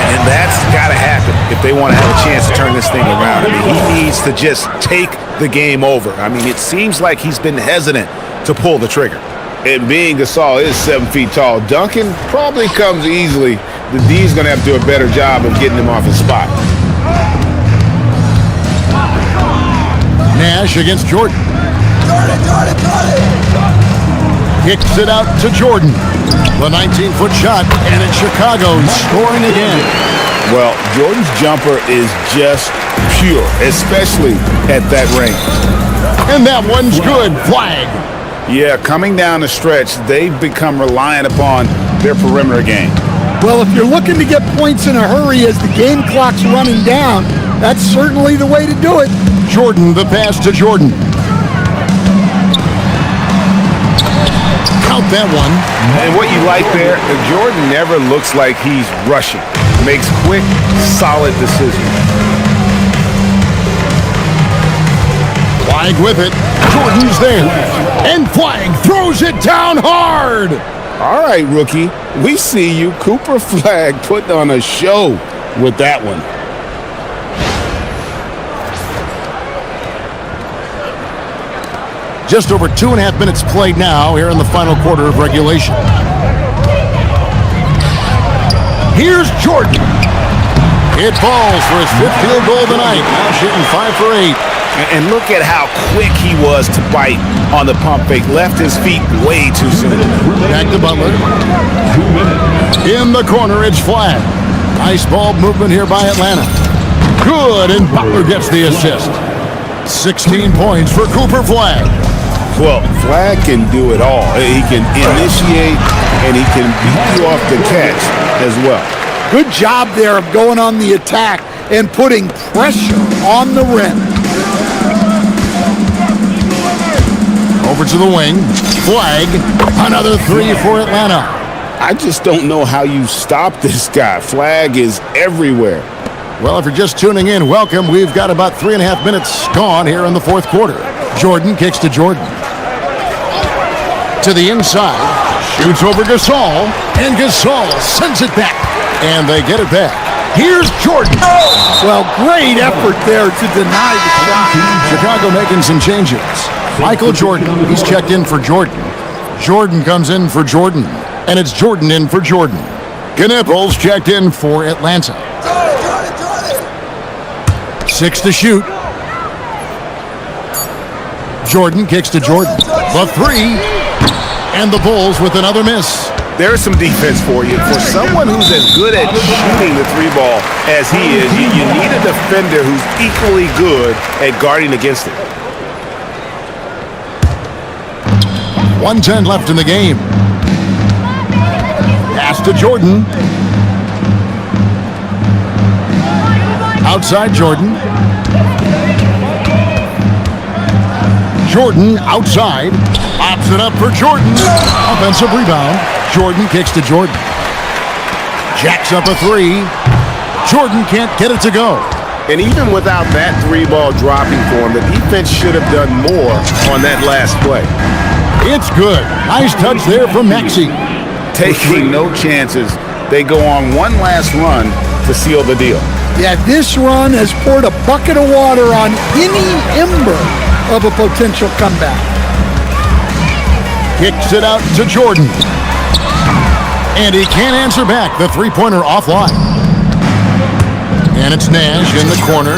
Speaker 9: And that's got to happen if they want to have a chance to turn this thing around. I mean, he needs to just take the game over. I mean, it seems like he's been hesitant to pull the trigger.
Speaker 6: And being Gasol is 7 feet tall, dunking probably comes easily. The D's going to have to do a better job of getting him off his spot.
Speaker 4: Nash against Jordan. Kicks it out to Jordan. The 19-foot shot, and it's Chicago scoring again.
Speaker 6: Well, Jordan's jumper is just pure, especially at that range.
Speaker 4: And that one's good. Flag.
Speaker 6: Yeah, coming down the stretch, they've become reliant upon their perimeter game.
Speaker 5: Well, if you're looking to get points in a hurry as the game clock's running down, that's certainly the way to do it.
Speaker 4: Jordan, the pass to Jordan. Count that one.
Speaker 9: And what you like there, Jordan never looks like he's rushing. Makes quick, solid decisions.
Speaker 4: Flag with it. Jordan's there. And Flag throws it down hard.
Speaker 6: All right, rookie. We see you. Cooper Flag putting on a show with that one.
Speaker 4: Just over 2.5 minutes played now here in the final quarter of regulation. Here's Jordan. It falls for his 5th field goal of the night. Now shooting 5 for 8.
Speaker 9: And look at how quick he was to bite on the pump fake. Left his feet way too soon.
Speaker 4: Back to Butler. In the corner, it's Flag. Nice ball movement here by Atlanta. Good, and Butler gets the assist. 16 points for Cooper Flag.
Speaker 6: Well, Flag can do it all. He can initiate, and he can beat you off the catch as well.
Speaker 5: Good job there of going on the attack and putting pressure on the rim.
Speaker 4: Over to the wing. Flag. Another 3 for Atlanta.
Speaker 6: I just don't know how you stop this guy. Flag is everywhere.
Speaker 4: Well, if you're just tuning in, welcome. We've got about 3.5 minutes gone here in the fourth quarter. Jordan kicks to Jordan. To the inside. Shoots over Gasol. And Gasol sends it back. And they get it back. Here's Jordan.
Speaker 5: Well, great effort there to deny the shot.
Speaker 4: Chicago making some changes. Michael Jordan, he's checked in for Jordan. Jordan comes in for Jordan. And it's Jordan in for Jordan. Knipples checked in for Atlanta. 6 to shoot. Jordan kicks to Jordan. The three, and the Bulls with another miss.
Speaker 9: There's some defense for you. For someone who's as good at shooting the three ball as he is, you need a defender who's equally good at guarding against it.
Speaker 4: 1:10 left in the game. Pass to Jordan. Outside Jordan. Jordan outside. Pops it up for Jordan. Offensive rebound. Jordan kicks to Jordan. Jacks up a three. Jordan can't get it to go.
Speaker 9: And even without that three ball dropping for him, the defense should have done more on that last play.
Speaker 4: It's good. Nice touch there from Maxey.
Speaker 6: Taking no chances. They go on one last run to seal the deal.
Speaker 5: Yeah, this run has poured a bucket of water on any ember of a potential comeback.
Speaker 4: Kicks it out to Jordan. And he can't answer back. The three-pointer offline. And it's Nash in the corner.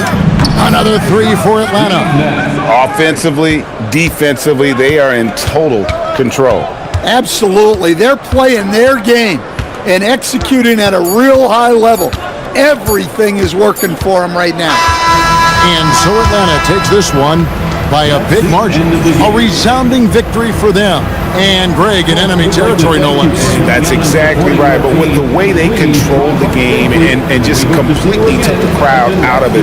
Speaker 4: Another three for Atlanta.
Speaker 6: Offensively, defensively, they are in total control.
Speaker 5: Absolutely. They're playing their game and executing at a real high level. Everything is working for them right now.
Speaker 4: And so Atlanta takes this one by a big margin. A resounding victory for them. And Greg in enemy territory, no less.
Speaker 6: That's exactly right. But with the way they controlled the game and just completely took the crowd out of it,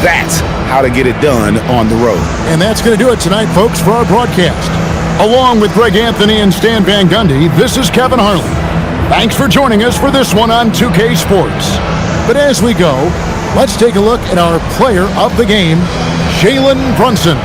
Speaker 6: that's how to get it done on the road.
Speaker 4: And that's going to do it tonight, folks, for our broadcast. Along with Greg Anthony and Stan Van Gundy, this is Kevin Harlan. Thanks for joining us for this one on 2K Sports. But as we go, let's take a look at our player of the game, Jalen Brunson.